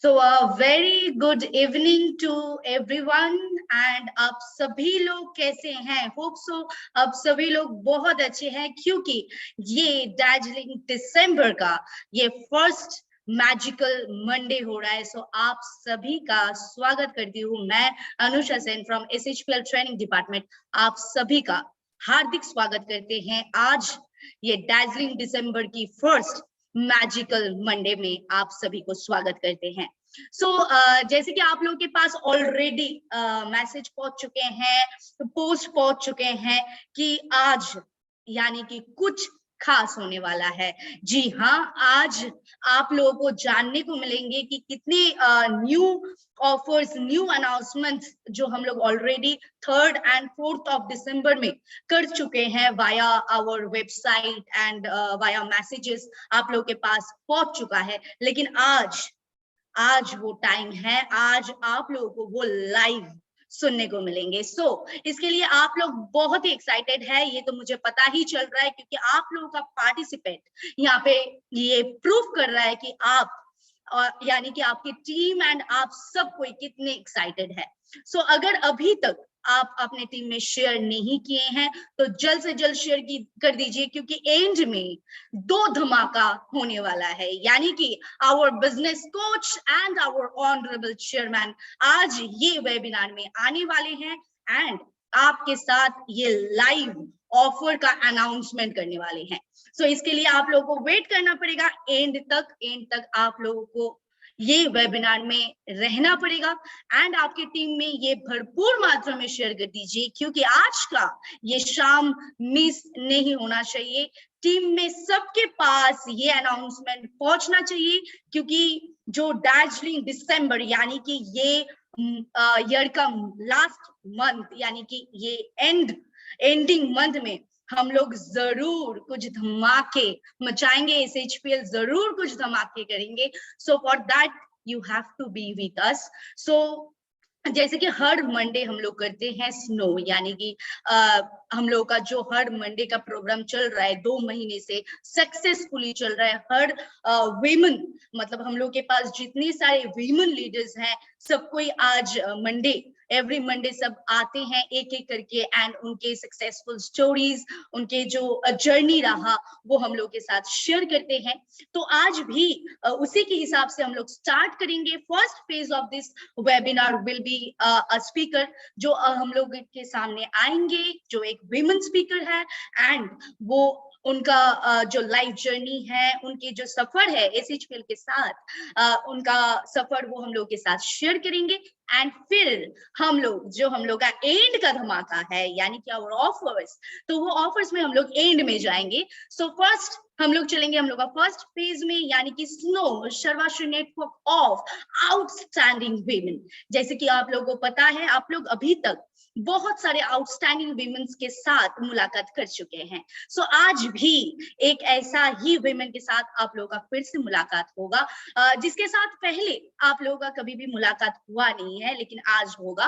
So very good evening to everyone and आप सभी लोग कैसे हैं? होप सो आप सभी लोग बहुत अच्छे हैं, क्योंकि ये दार्जिलिंग दिसंबर का ये फर्स्ट मैजिकल मंडे हो रहा है। सो आप सभी का स्वागत करती हूँ मैं, Anusha sent from SHPL training department. आप सभी का हार्दिक स्वागत करते हैं आज ये दार्जिलिंग दिसंबर की फर्स्ट मैजिकल मंडे में। आप सभी को स्वागत करते हैं। जैसे कि आप लोगों के पास ऑलरेडी मैसेज पहुंच चुके हैं, पोस्ट पहुंच चुके हैं कि आज यानी कि कुछ खास होने वाला है। जी हाँ, आज आप लोगों को जानने को मिलेंगे कि कितने न्यू ऑफर्स, न्यू अनाउंसमेंट्स जो हम लोग already 3rd and 4th of दिसंबर में कर चुके हैं via our website and via messages आप लोगों के पास पहुंच चुका है। लेकिन आज वो टाइम है, आज आप लोगों को वो लाइव सुनने को मिलेंगे। इसके लिए आप लोग बहुत ही एक्साइटेड है, ये तो मुझे पता ही चल रहा है, क्योंकि आप लोगों का पार्टिसिपेट यहाँ पे ये प्रूफ कर रहा है कि आप यानी कि आपकी टीम एंड आप सब कोई कितने एक्साइटेड है। अगर अभी तक आप अपने टीम में शेयर नहीं किए हैं तो जल्द से जल्द शेयर कर दीजिए, क्योंकि एंड में 2 धमाका होने वाला है। यानी कि our business coach and our honourable chairman आज ये वेबिनार में आने वाले हैं एंड आपके साथ ये लाइव ऑफर का अनाउंसमेंट करने वाले हैं। इसके लिए आप लोगों को वेट करना पड़ेगा एंड तक आप लोगों को ये वेबिनार में रहना पड़ेगा एंड आपकी टीम में ये भरपूर मात्रा में शेयर कर दीजिए, क्योंकि आज का ये शाम मिस नहीं होना चाहिए। टीम में सबके पास ये अनाउंसमेंट पहुंचना चाहिए, क्योंकि जो दार्जिलिंग दिसंबर यानी कि ये ईयर का लास्ट मंथ यानी कि ये एंडिंग मंथ में हम लोग जरूर कुछ धमाके मचाएंगे, SHPL जरूर कुछ धमाके करेंगे। For that you have to be with us. जैसे कि हर मंडे हम लोग करते हैं स्नो, यानी कि हम लोग का जो हर मंडे का प्रोग्राम चल रहा है 2 महीने से सक्सेसफुली चल रहा है। हर वीमेन मतलब हम लोग के पास जितने सारे वीमेन लीडर्स हैं सब कोई आज एवरी मंडे सब आते हैं एक एक करके एंड उनके सक्सेसफुल स्टोरीज, उनके जो जर्नी रहा वो हम लोग के साथ शेयर करते हैं। तो आज भी उसी के हिसाब से हम लोग स्टार्ट करेंगे। First phase of this webinar will be a speaker जो हम लोग के सामने आएंगे, जो एक विमेन स्पीकर है एंड वो उनका जो लाइफ जर्नी है, उनके जो सफर है SHPL के साथ, उनका सफर वो हम लोग के साथ शेयर करेंगे एंड फिर हम लोग का एंड का धमाका है यानी कि आवर ऑफर्स, तो वो ऑफर्स में हम लोग एंड में जाएंगे। फर्स्ट हम लोग चलेंगे हम लोग का फर्स्ट फेज में यानी कि स्नो Sarvashri network of outstanding women. जैसे कि आप लोगों को पता है, आप लोग अभी तक बहुत सारे आउटस्टैंडिंग वीमेन्स के साथ मुलाकात कर चुके हैं। आज भी एक ऐसा ही वीमेन के साथ आप लोगों का फिर से मुलाकात होगा, जिसके साथ पहले आप लोगों का कभी भी मुलाकात हुआ नहीं है, लेकिन आज होगा।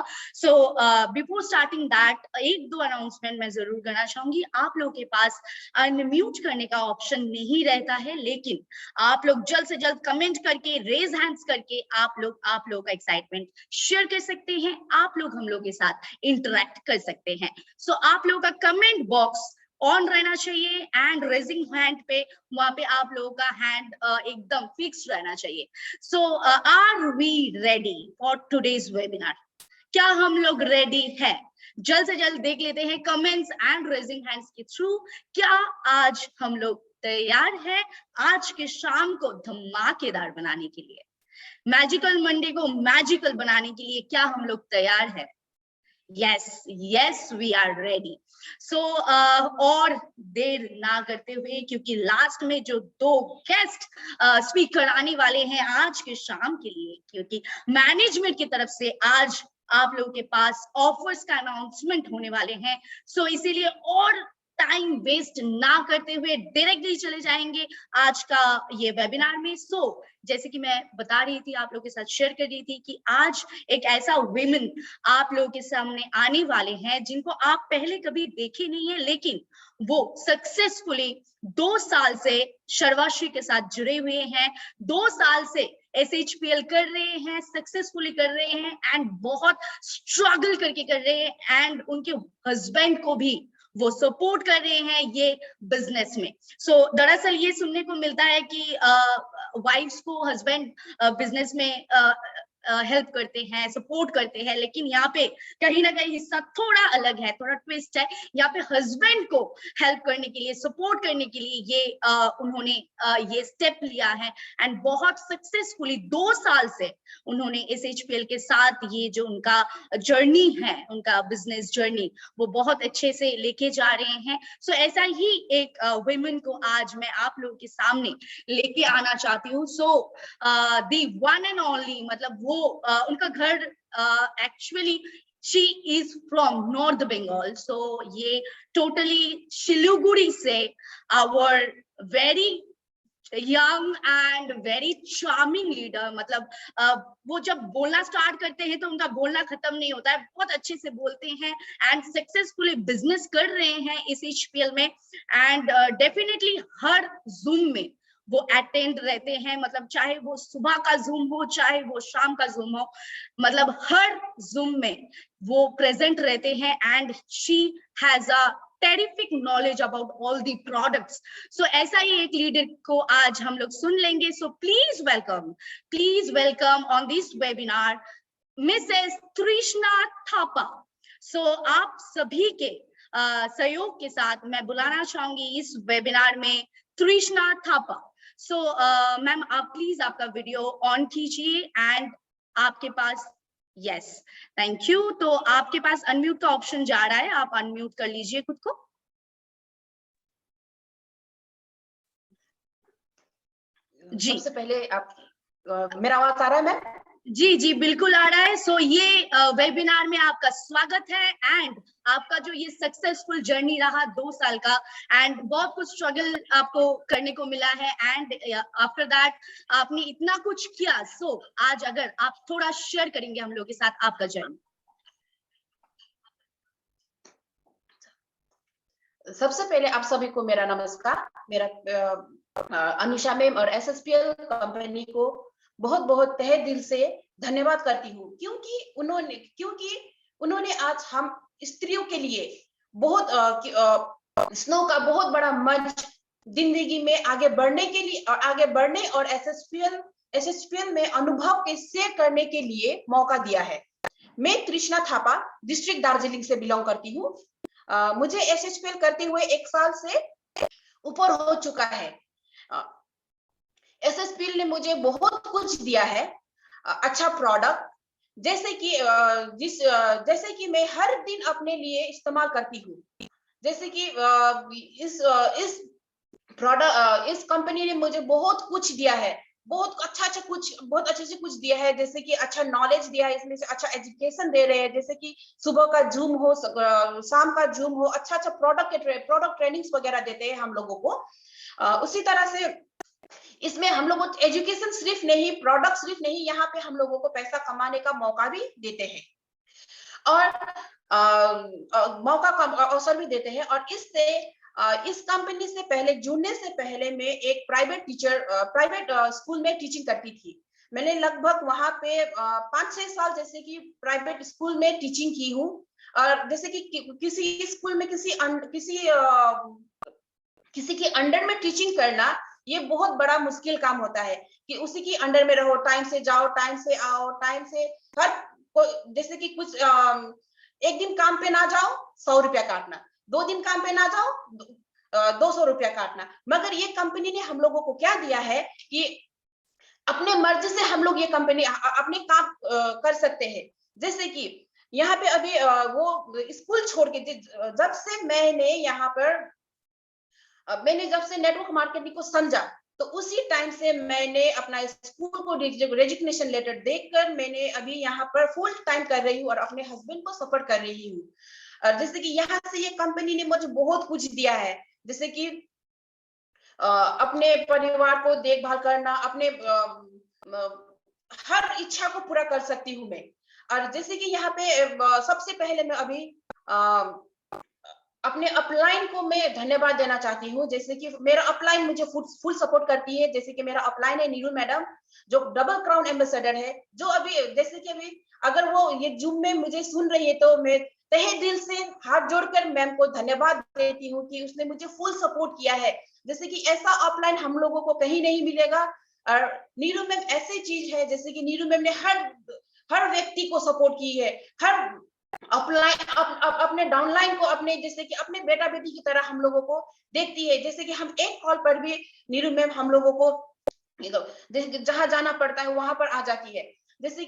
बिफोर स्टार्टिंग दैट एक दो अनाउंसमेंट मैं जरूर करना चाहूंगी। आप लोगों के पास अनम्यूट करने का ऑप्शन नहीं रहता है, लेकिन आप लोग जल्द से जल्द कमेंट करके, रेज हैंड्स करके आप लोग का एक्साइटमेंट शेयर कर सकते हैं। आप लोग हम लोग के साथ इंटरेक्ट कर सकते हैं। आप लोगों का कमेंट बॉक्स ऑन रहना चाहिए एंड रेजिंग हैंड पे वहां पे आप लोगों का हैंड एकदम फिक्स रहना चाहिए। Are we ready for today's webinar? क्या हम लोग रेडी है? जल्द से जल्द देख लेते हैं कमेंट्स एंड रेजिंग हैंड्स के थ्रू। क्या आज हम लोग तैयार है आज के शाम को धमाकेदार बनाने के लिए, मैजिकल मंडे को मैजिकल बनाने के लिए? क्या हम लोग तैयार है? Yes we are ready. और देर ना करते हुए, क्योंकि लास्ट में जो 2 गेस्ट स्पीकर आने वाले हैं आज के शाम के लिए, क्योंकि मैनेजमेंट की तरफ से आज आप लोगों के पास ऑफर्स का अनाउंसमेंट होने वाले हैं, इसीलिए और टाइम वेस्ट ना करते हुए डायरेक्टली चले जाएंगे आज का ये वेबिनार में। सो जैसे कि मैं बता रही थी, आप लोगों के साथ शेयर कर रही थी कि आज एक ऐसा वुमेन आप लोगों के सामने आने वाले हैं जिनको आप पहले कभी देखे नहीं है, लेकिन वो सक्सेसफुली 2 साल से शर्वाश्री के साथ जुड़े हुए हैं, 2 साल से SHPL कर रहे हैं, सक्सेसफुली कर रहे हैं एंड बहुत स्ट्रगल करके कर रहे हैं एंड उनके हस्बैंड को भी वो सपोर्ट कर रहे हैं ये बिजनेस में। सो दरअसल ये सुनने को मिलता है कि वाइफ्स को हस्बैंड बिजनेस में हेल्प करते हैं, सपोर्ट करते हैं, लेकिन यहाँ पे कहीं ना कहीं हिस्सा थोड़ा अलग है, थोड़ा ट्विस्ट है। यहाँ पे हस्बैंड को हेल्प करने के लिए, सपोर्ट करने के लिए ये उन्होंने ये स्टेप लिया है एंड बहुत सक्सेसफुली 2 साल से उन्होंने SHPL के साथ ये जो उनका जर्नी है, उनका बिजनेस जर्नी, वो बहुत अच्छे से लेके जा रहे हैं। सो ऐसा ही एक वुमेन को आज मैं आप लोगों के सामने लेके आना चाहती हूँ। सो दी वन एंड ओनली, मतलब वो उनका घर actually she is from North Bengal, so ये totally शिलीगुड़ी से our very young and very charming leader, मतलब वो जब बोलना स्टार्ट करते हैं तो उनका बोलना खत्म नहीं होता है, बहुत अच्छे से बोलते हैं एंड सक्सेसफुली बिजनेस कर रहे हैं इस HPL में एंड डेफिनेटली हर जूम में वो अटेंड रहते हैं, मतलब चाहे वो सुबह का जूम हो चाहे वो शाम का जूम हो, मतलब हर जूम में वो प्रेजेंट रहते हैं and she has a terrific knowledge about all the products. So ऐसा ही एक लीडर को आज हम लोग सुन लेंगे। So please welcome on this webinar Mrs तृष्णा थापा। सो आप सभी के सहयोग के साथ मैं बुलाना चाहूंगी इस वेबिनार में तृष्णा थापा। सो मैम आप प्लीज आपका वीडियो ऑन कीजिए एंड आपके पास, यस, थैंक यू। तो आपके पास अनम्यूट का ऑप्शन जा रहा है, आप अनम्यूट कर लीजिए खुद को। जी सबसे पहले आप मेरा आवाज आ रहा है मैम? जी बिल्कुल आ रहा है। सो ये वेबिनार में आपका स्वागत है एंड आपका जो ये सक्सेसफुल जर्नी रहा 2 साल का एंड बहुत कुछ स्ट्रगल आपको करने को मिला है एंड आफ्टर दैट आपने इतना कुछ किया। सो आज अगर आप थोड़ा शेयर करेंगे हम लोग के साथ आपका जर्नी। सबसे पहले आप सभी को मेरा नमस्कार। मेरा अनुषा मैम और SHPL कंपनी को बहुत बहुत तहे दिल से धन्यवाद करती हूँ, क्योंकि उन्होंने आज हम स्त्रियों के लिए बहुत स्नो का बहुत बड़ा मंच जिंदगी में आगे बढ़ने के लिए और आगे बढ़ने और SHPL में अनुभव के शेयर करने के लिए मौका दिया है। मैं तृष्णा थापा डिस्ट्रिक्ट दार्जिलिंग से बिलोंग करती हूँ। मुझे SHPL करते हुए 1 साल से ऊपर हो चुका है। SHPL ने मुझे बहुत कुछ दिया है, अच्छा प्रोडक्ट, जैसे कि मैं हर दिन अपने लिए इस्तेमाल करती हूँ। जैसे कि इस कंपनी ने मुझे बहुत कुछ दिया है, बहुत अच्छे से कुछ दिया है, जैसे कि अच्छा नॉलेज दिया है, इसमें से अच्छा एजुकेशन दे रहे हैं, जैसे कि सुबह का जूम हो, शाम का जूम हो, अच्छा प्रोडक्ट ट्रेनिंग्स वगैरह देते हैं हम लोगों को। उसी तरह से इसमें हम लोगों को एजुकेशन सिर्फ नहीं, प्रोडक्ट सिर्फ नहीं, यहाँ पे हम लोगों को पैसा कमाने का मौका भी देते हैं और मौका का अवसर भी देते हैं। और इससे इस कंपनी से पहले जुड़ने से पहले मैं एक प्राइवेट स्कूल में टीचिंग करती थी। मैंने लगभग वहां पे 5-6 साल जैसे कि प्राइवेट स्कूल में टीचिंग की हूँ। और जैसे कि किसी स्कूल में किसी के अंडर में टीचिंग करना ये बहुत बड़ा मुश्किल काम होता है कि उसी की अंडर में रहो, टाइम से जाओ, टाइम से आओ, टाइम से जैसे कि कुछ एक दिन काम पे ना जाओ 100 रुपया काटना, 2 दिन काम पे ना जाओ 200 रुपया काटना। मगर ये कंपनी ने हम लोगों को क्या दिया है कि अपने मर्जी से हम लोग ये कंपनी अपने काम कर सकते हैं। जैसे कि यहाँ पे अभी वो स्कूल छोड़ के जब से जब से नेटवर्क मार्केटिंग को समझा, तो उसी टाइम से मैंने अपना स्कूल को रेजिग्नेशन लेटर देखकर मैंने अभी यहाँ पर फुल टाइम कर रही हूँ और अपने हस्बैंड को सपोर्ट कर रही हूँ। और जैसे कि यहाँ से ये कंपनी ने मुझे बहुत कुछ दिया है, जैसे कि अपने परिवार को देखभाल करना, अपने हर इच्छा को पूरा कर सकती हूँ मैं। और जैसे कि यहाँ पे सबसे पहले मैं अभी अपने अपलाइन को मैं धन्यवाद देना चाहती हूँ। जैसे कि मेरा अपलाइन मुझे फुल सपोर्ट करती है। जैसे कि मेरा अपलाइन है नीरू मैडम, जो डबल क्राउन एम्बेसडर है, जो अभी जैसे कि अभी अगर वो ये जूम में मुझे सुन रही है तो मैं तहे दिल से हाथ जोड़कर मैम को धन्यवाद देती हूँ कि उसने मुझे फुल सपोर्ट किया है। जैसे कि ऐसा अपलाइन हम लोगों को कहीं नहीं मिलेगा। और नीरू मैम ऐसी चीज है, जैसे कि नीरू मैम ने हर व्यक्ति को सपोर्ट की है, हर अपने डाउनलाइन को अपने जैसे कि अपने बेटा बेटी की तरह हम लोगों को देखती है। जैसे कि हम एक कॉल पर भी नीरू मैम हम लोगों को जहां जाना पड़ता है वहां पर आ जाती है। जैसे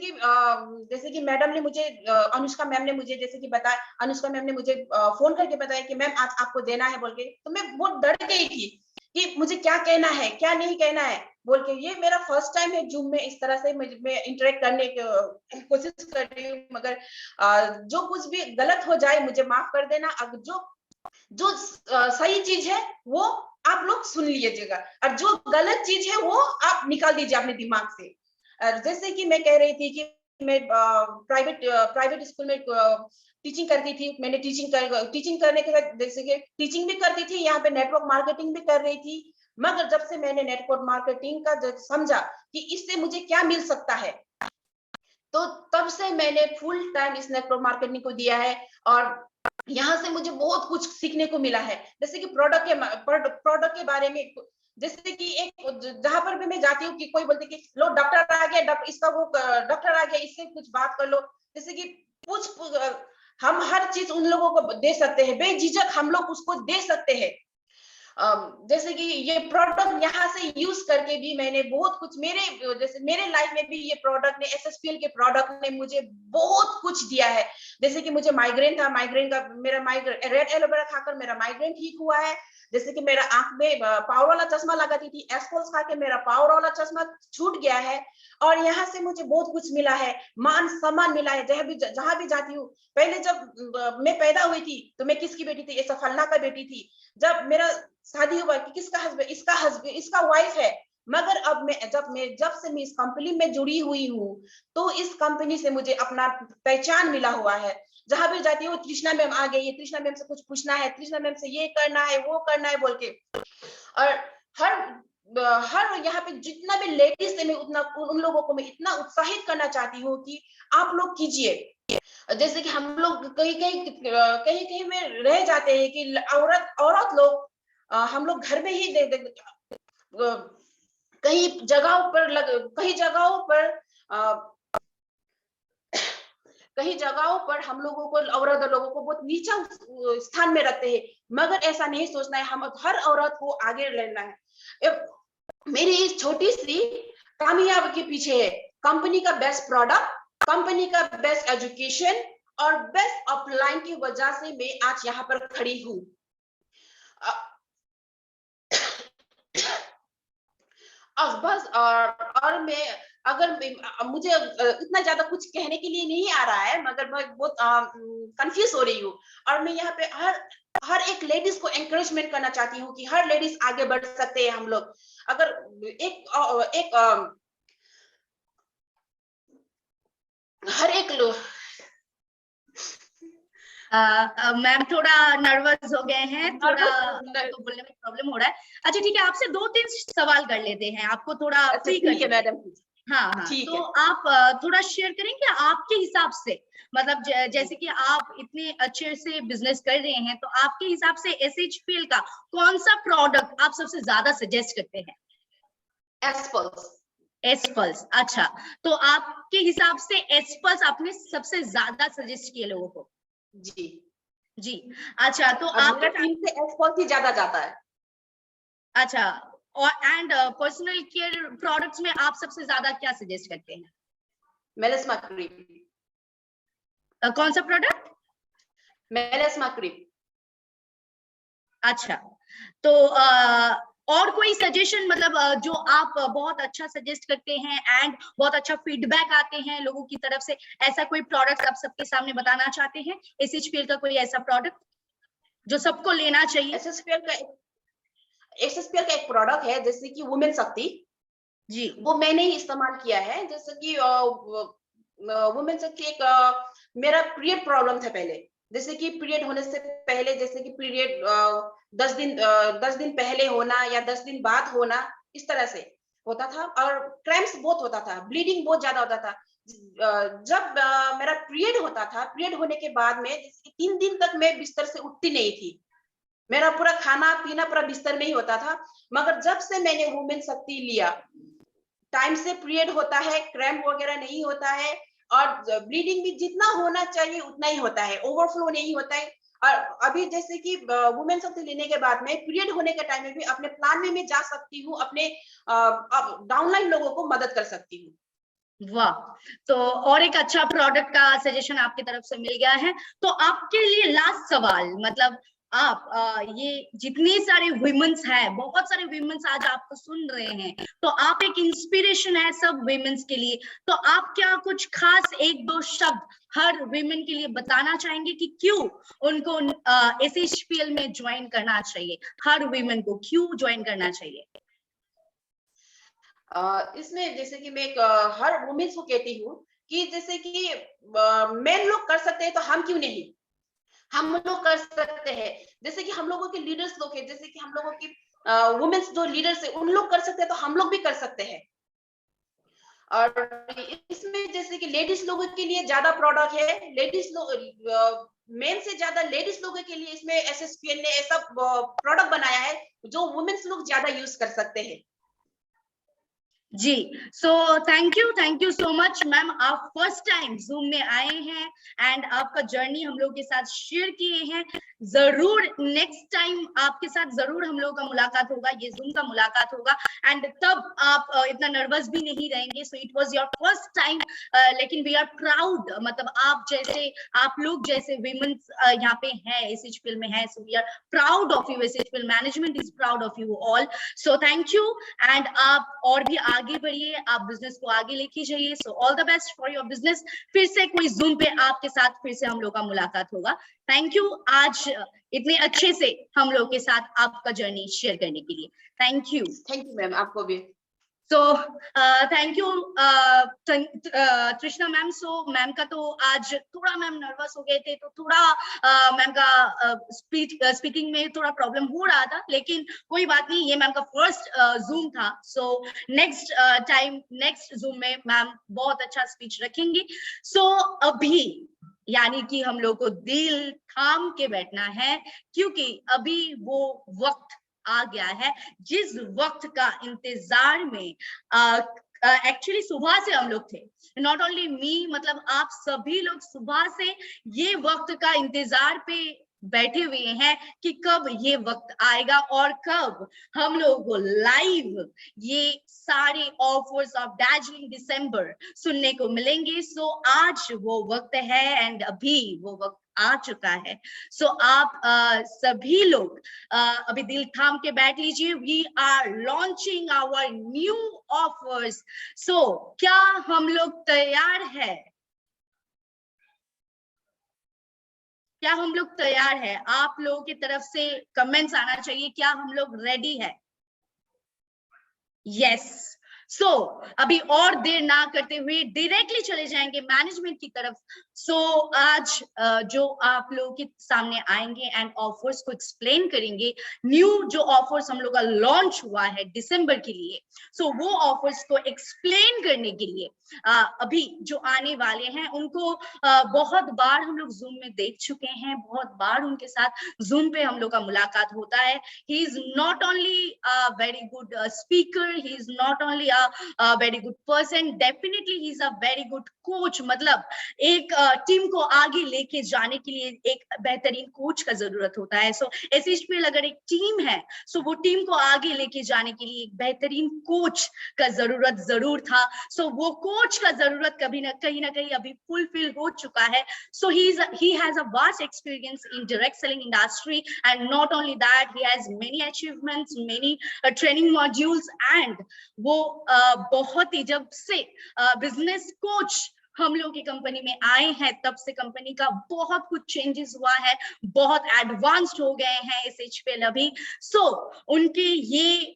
कि मैडम ने मुझे अनुष्का मैम ने मुझे जैसे कि बताया, अनुष्का मैम ने मुझे फोन करके बताया कि मैम आज आपको देना है बोल के, तो मैं बहुत डर गई थी कि मुझे क्या कहना है क्या नहीं कहना है बोल के। ये मेरा फर्स्ट टाइम है जूम में इस तरह से मैं इंटरेक्ट करने की कोशिश कर रही हूँ, मगर जो कुछ भी गलत हो जाए मुझे माफ कर देना। अब जो सही चीज है वो आप लोग सुन लीजिएगा, और जो गलत चीज है वो आप निकाल दीजिए अपने दिमाग से। और जैसे कि मैं कह रही थी कि मैं प्राइवेट स्कूल में टीचिंग करती थी। मैंने टीचिंग करने के बाद जैसे कि टीचिंग भी करती थी, यहाँ पे नेटवर्क मार्केटिंग भी कर रही थी। मगर जब से मैंने नेटवर्क मार्केटिंग का समझा कि इससे मुझे क्या मिल सकता है, तो तब से मैंने फुल टाइम इस नेटवर्क मार्केटिंग को दिया है। और यहाँ से मुझे बहुत कुछ सीखने को मिला है। जैसे कि प्रोडक्ट के बारे में, जैसे कि एक जहां पर भी मैं जाती हूँ कि कोई बोलते कि लो डॉक्टर आ गया, इसका वो डॉक्टर आ गया, इससे कुछ बात कर लो। जैसे कि कुछ हम हर चीज उन लोगों को दे सकते हैं, बेझिझक हम लोग उसको दे सकते हैं। जैसे कि ये प्रोडक्ट यहाँ से यूज करके भी मैंने बहुत कुछ मेरे लाइफ में भी ये प्रोडक्ट ने, SSPL के प्रोडक्ट ने मुझे बहुत कुछ दिया है। जैसे कि मुझे माइग्रेन था, मेरा माइग्रेन रेड एलोवेरा खाकर मेरा माइग्रेन ठीक हुआ है। जैसे कि मेरा आंख में पावर वाला चश्मा लगाती थी, एस्पोल्स खा के मेरा पावर वाला चश्मा छूट गया है। और यहाँ से मुझे बहुत कुछ मिला है, मान सम्मान मिला है जहां भी जाती हूँ। पहले जब मैं पैदा हुई थी तो मैं किसकी बेटी थी? ऐसा फल्ला का बेटी थी। जब मेरा शादी हुआ कि किसका हस्बैंड, इसका वाइफ है। मगर अब जब से मैं इस कंपनी में जुड़ी हुई हूँ, तो इस कंपनी से मुझे अपना पहचान मिला हुआ है। जहां भी जाती हूँ कृष्णा मैम आ गई है, कृष्णा मैम से कुछ पूछना है, कृष्णा मैम से ये करना है वो करना है बोल के। और हर यहाँ पे जितना भी लेडीज है, मैं उन लोगों को मैं इतना उत्साहित करना चाहती हूँ कि आप लोग कीजिए। जैसे कि हम लोग कहीं में रह जाते हैं कि औरत लोग हम लोग घर में ही कई जगहों पर हम लोगों को, औरत लोगों को बहुत नीचा स्थान में रखते हैं। मगर ऐसा नहीं सोचना है, हम हर औरत को आगे लेना है। मेरी इस छोटी सी कामयाबी के पीछे है कंपनी का बेस्ट प्रोडक्ट, कंपनी का बेस्ट एजुकेशन और बेस्ट अपलाइन की वजह से मैं आज यहाँ पर खड़ी हूँ। बस और मुझे इतना ज्यादा कुछ कहने के लिए नहीं आ रहा है, मगर मैं बहुत कंफ्यूज हो रही हूँ। और मैं यहाँ पे हर एक लेडीज को एनकरेजमेंट करना चाहती हूँ कि हर लेडीज आगे बढ़ सकते हैं हम लोग। अगर हर एक लोग मैम थोड़ा नर्वस हो गए हैं, थोड़ा तो बोलने में प्रॉब्लम हो रहा है। अच्छा ठीक है, आपसे 2-3 सवाल कर लेते हैं, आपको थोड़ा फ्री कर देते हैं मैडम। हाँ, तो आप थोड़ा शेयर करेंगे आपके हिसाब से, मतलब जैसे कि आप इतने अच्छे से बिजनेस कर रहे हैं, तो आपके हिसाब से SHPL का कौन सा प्रोडक्ट आप सबसे ज्यादा सजेस्ट करते हैं? एसपल्स। अच्छा, तो आपके हिसाब से एसपल्स आपने सबसे ज्यादा सजेस्ट किए लोगों को? जी। अच्छा, तो आपके टीम से एसपल्स ही ज्यादा जाता है। अच्छा, और एंड पर्सनल केयर प्रोडक्ट्स में आप सबसे ज्यादा क्या सजेस्ट करते हैं? Melasma cream. कौन सा प्रोडक्ट? Melasma cream. अच्छा, तो और कोई सजेशन, मतलब जो आप बहुत अच्छा सजेस्ट करते हैं एंड बहुत अच्छा फीडबैक आते हैं लोगों की तरफ से, ऐसा कोई प्रोडक्ट आप सबके सामने बताना चाहते हैं? SHPL का कोई ऐसा प्रोडक्ट जो सबको लेना चाहिए? SSPL का एक प्रोडक्ट है जैसे कि वुमेन शक्ति जी, वो मैंने ही इस्तेमाल किया है। जैसे कि वुमेन शक्ति एक मेरा पीरियड प्रॉब्लम था पहले, जैसे कि पीरियड होने से पहले, जैसे कि पीरियड 10 दिन पहले होना या 10 दिन बाद होना, इस तरह से होता था और क्रैम्प्स बहुत होता था, ब्लीडिंग बहुत ज्यादा होता था। जब मेरा पीरियड होता था, पीरियड होने के बाद में जैसे कि 3 दिन तक मैं बिस्तर से उठती नहीं थी, मेरा पूरा खाना पीना पूरा बिस्तर में ही होता था। मगर जब से मैंने वुमेन शक्ति लिया, टाइम से पीरियड होता है, क्रैम्प वगैरह नहीं होता है और ब्लीडिंग भी जितना होना चाहिए उतना ही होता है, ओवरफ्लो नहीं होता है। और अभी जैसे कि वुमेन शक्ति लेने के बाद में पीरियड होने के टाइम में भी अपने प्लान में मैं जा सकती हूँ, अपने डाउनलाइन लोगों को मदद कर सकती हूँ। वाह, तो और एक अच्छा प्रोडक्ट का सजेशन आपकी तरफ से मिल गया है। तो आपके लिए लास्ट सवाल, मतलब आप ये जितने सारे विमेंस हैं, बहुत सारे विमेंस आज आपको सुन रहे हैं, तो आप एक इंस्पिरेशन है सब विमेंस के लिए, तो आप क्या कुछ खास एक दो शब्द हर विमेन के लिए बताना चाहेंगे कि क्यों उनको SHPL में ज्वाइन करना चाहिए? हर विमेन को क्यों ज्वाइन करना चाहिए? इसमें जैसे कि मैं हर वुमेन्स को कहती हूँ कि जैसे कि मेन लोग कर सकते हैं तो हम क्यों नहीं, हम लोग कर सकते हैं। जैसे कि हम लोगों के लीडर्स लोग हैं, जैसे कि हम लोगों की वुमेन्स जो लीडर्स है उन लोग कर सकते हैं तो हम लोग भी कर सकते हैं। और इसमें जैसे कि लेडीज लोगों के लिए ज्यादा प्रोडक्ट है, लेडीज लोग मेन से ज्यादा लेडीज लोगों के लिए इसमें SSPL ने ऐसा प्रोडक्ट बनाया है जो वुमेन्स लोग ज्यादा यूज कर सकते हैं। जी, so thank you so much ma'am. आप फर्स्ट टाइम जूम में आए हैं एंड आपका जर्नी हम लोग के साथ शेयर किए हैं। जरूर नेक्स्ट टाइम आपके साथ जरूर हम लोग का मुलाकात होगा, ये जूम का मुलाकात होगा एंड तब आप इतना नर्वस भी नहीं रहेंगे। So it was your first time, लेकिन वी आर प्राउड, मतलब आप लोग जैसे विमेंस यहाँ पे हैं, SHPL में है, so we are proud of you. SHPL management is proud of you all. So thank you and आप और भी आगे बढ़िए, आप बिजनेस को आगे लेके जाइए। So all the best for your business. फिर से कोई जूम पे आपके साथ फिर से हम लोग का मुलाकात होगा। थैंक यू आज इतने अच्छे से हम लोग के साथ आपका जर्नी शेयर करने के लिए। थैंक यू मैम, आपको भी। सो थैंक यू तृष्णा मैम। सो मैम का तो आज थोड़ा मैम नर्वस हो गए थे, तो थोड़ा मैम का स्पीकिंग में थोड़ा प्रॉब्लम हो रहा था, लेकिन कोई बात नहीं, ये मैम का फर्स्ट जूम था। So next time next zoom में मैम बहुत अच्छा स्पीच रखेंगी। सो अभी यानी कि हम लोग को दिल थाम के बैठना है, क्योंकि अभी वो वक्त आ गया है जिस वक्त का इंतजार में एक्चुअली सुबह से हम लोग थे। नॉट ओनली मी, मतलब आप सभी लोग सुबह से ये वक्त का इंतजार पे बैठे हुए हैं कि कब ये वक्त आएगा और कब हम लोगों को लाइव ये सारे ऑफर्स ऑफ दार्जिलिंग दिसंबर सुनने को मिलेंगे। सो आज वो वक्त है एंड अभी वो वक्त आ चुका है। सो आप सभी लोग अभी दिल थाम के बैठ लीजिए। We are launching our new offers. So क्या हम लोग तैयार है? क्या हम लोग तैयार है? आप लोगों की तरफ से कमेंट्स आना चाहिए, क्या हम लोग रेडी है? यस। सो अभी और देर ना करते हुए डायरेक्टली चले जाएंगे मैनेजमेंट की तरफ। सो आज जो आप लोगों के सामने आएंगे एंड ऑफर्स को एक्सप्लेन करेंगे, न्यू जो ऑफर्स हम लोग का लॉन्च हुआ है दिसंबर के लिए। सो वो ऑफर्स को एक्सप्लेन करने के लिए अभी जो आने वाले हैं उनको बहुत बार हम लोग जूम में देख चुके हैं, बहुत बार उनके साथ जूम पे हम लोग का मुलाकात होता है। He is not only a very good speaker, he is not only a very good person, definitely he is a very good coach. मतलब एक टीम को आगे लेके जाने के लिए एक बेहतरीन कोच का जरूरत होता है। सो एसएचपीएल अगर एक टीम है, सो वो टीम को आगे लेके जाने के लिए एक बेहतरीन कोच का जरूरत जरूर था। सो वो कोच का जरूरत कभी ना कहीं अभी फुलफिल हो चुका है। So he has a vast experience in direct selling industry, and not only that, he has many achievements, many training modules, and वो बहुत ही जब से बिजनेस कोच हम लोग की कंपनी में आए हैं तब से कंपनी का बहुत कुछ चेंजेस हुआ है, बहुत एडवांस्ड हो गए हैं एसएचपीएल अभी। सो उनके ये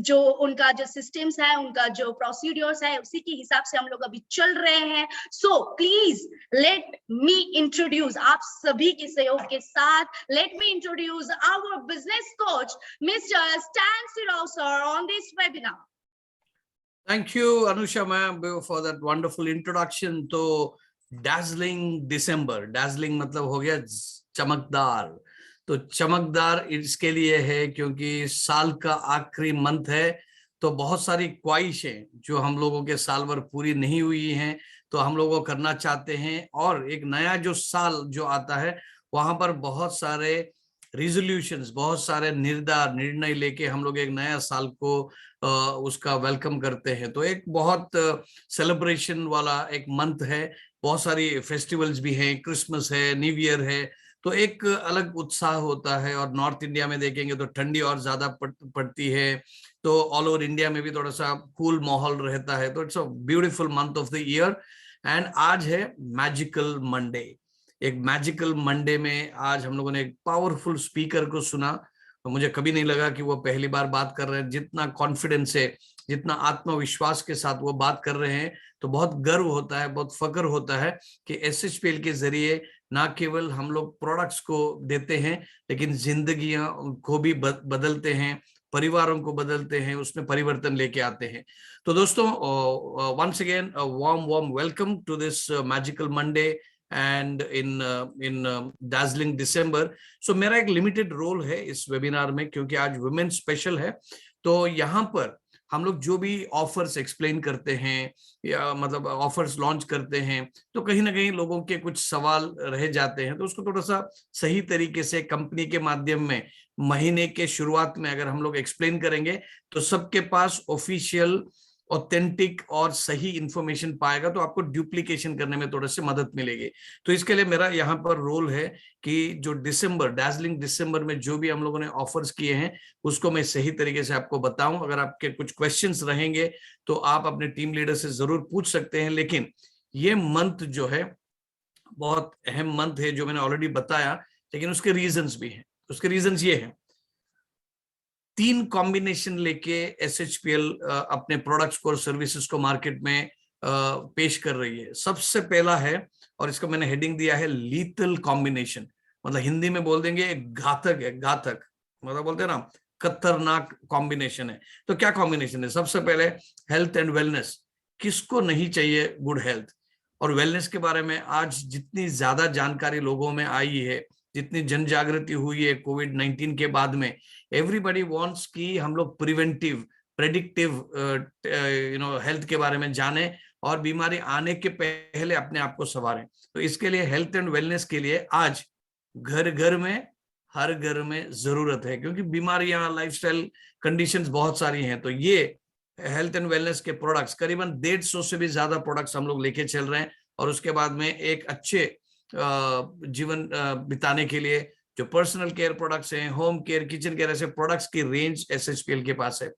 जो उनका जो सिस्टम्स है, उनका जो प्रोसीड्योर्स है, उसी के हिसाब से हम लोग अभी चल रहे हैं। So please let me introduce, आप सभी के सहयोग के साथ let me introduce our business coach mister Stan सिराव sir on this webinar. Thank you, Anusha ma'am, for that wonderful introduction to dazzling December. Dazzling मतलब हो गया चमकदार। तो चमकदार इसके लिए है क्योंकि साल का आखिरी मंथ है, तो बहुत सारी ख्वाहिशें जो हम लोगों के साल भर पूरी नहीं हुई हैं तो हम लोग वो करना चाहते हैं, और एक नया जो साल जो आता है वहां पर बहुत सारे रिजोल्यूशंस, बहुत सारे निर्णय लेके हम लोग एक नया साल को उसका वेलकम करते हैं। तो एक बहुत सेलिब्रेशन वाला एक मंथ है, बहुत सारी फेस्टिवल्स भी हैं, क्रिसमस है, न्यू ईयर है, तो एक अलग उत्साह होता है। और नॉर्थ इंडिया में देखेंगे तो ठंडी और ज्यादा पड़ती है, तो ऑल ओवर इंडिया में भी थोड़ा सा कूल माहौल रहता है। तो it's a beautiful month of the year. And आज है मैजिकल मंडे। एक मैजिकल मंडे में आज हम लोगों ने एक पावरफुल स्पीकर को सुना, तो मुझे कभी नहीं लगा कि वो पहली बार बात कर रहे हैं। जितना कॉन्फिडेंस है, जितना आत्मविश्वास के साथ वो बात कर रहे हैं, तो बहुत गर्व होता है, बहुत फक्र होता है कि एसएचपीएल के जरिए ना केवल हम लोग प्रोडक्ट्स को देते हैं, लेकिन जिंदगियां को भी बदलते हैं, परिवारों को बदलते हैं, उसमें परिवर्तन लेके आते हैं। तो दोस्तों, once again warm welcome to this magical Monday and in dazzling December। So मेरा एक लिमिटेड रोल है इस वेबिनार में, क्योंकि आज वुमेन स्पेशल है। तो यहाँ पर हम लोग जो भी ऑफर्स एक्सप्लेन करते हैं या मतलब ऑफर्स लॉन्च करते हैं, तो कहीं ना कहीं लोगों के कुछ सवाल रह जाते हैं, तो उसको थोड़ा सा सही तरीके से कंपनी के माध्यम में महीने के शुरुआत में अगर हम लोग एक्सप्लेन करेंगे तो सबके पास ऑफिशियल, ऑथेंटिक और सही इंफॉर्मेशन पाएगा, तो आपको डुप्लीकेशन करने में थोड़ा सी मदद मिलेगी। तो इसके लिए मेरा यहाँ पर रोल है कि जो dazzling दिसंबर में जो भी हम लोगों ने ऑफर्स किए हैं उसको मैं सही तरीके से आपको बताऊं। अगर आपके कुछ क्वेश्चंस रहेंगे तो आप अपने टीम लीडर से जरूर पूछ सकते हैं। लेकिन ये मंथ जो है बहुत अहम मंथ है, जो मैंने ऑलरेडी बताया, लेकिन उसके रीजंस भी हैं। उसके रीजंस ये हैं, 3 कॉम्बिनेशन लेके एसएचपीएल अपने प्रोडक्ट्स को और सर्विसेज को मार्केट में पेश कर रही है। सबसे पहला है, और इसको मैंने हेडिंग दिया है लीथल कॉम्बिनेशन, मतलब हिंदी में बोल देंगे घातक है, घातक मतलब बोलते हैं ना खतरनाक कॉम्बिनेशन है। तो क्या कॉम्बिनेशन है? सबसे पहले हेल्थ एंड वेलनेस। किसको नहीं चाहिए गुड हेल्थ और वेलनेस के बारे में? आज जितनी ज्यादा जानकारी लोगों में आई है, जितनी जन जागृति हुई है कोविड-19 के बाद में, एवरीबॉडी वांट्स कि हम लोग प्रिवेंटिव, प्रेडिक्टिव हेल्थ के बारे में जाने और बीमारी आने के पहले अपने आप को संवारें। तो इसके लिए हेल्थ एंड वेलनेस के लिए आज घर घर में, हर घर में जरूरत है, क्योंकि बीमारियां, लाइफस्टाइल कंडीशंस बहुत सारी हैं। तो ये हेल्थ एंड वेलनेस के प्रोडक्ट्स करीबन 150 से भी ज्यादा प्रोडक्ट्स हम लोग लेके चल रहे हैं। और उसके बाद में एक अच्छे जीवन बिताने के लिए जो पर्सनल केयर प्रोडक्ट्स हैं, होम केयर, किचन केयर, ऐसे प्रोडक्ट्स की रेंज एसएचपीएल के पास है।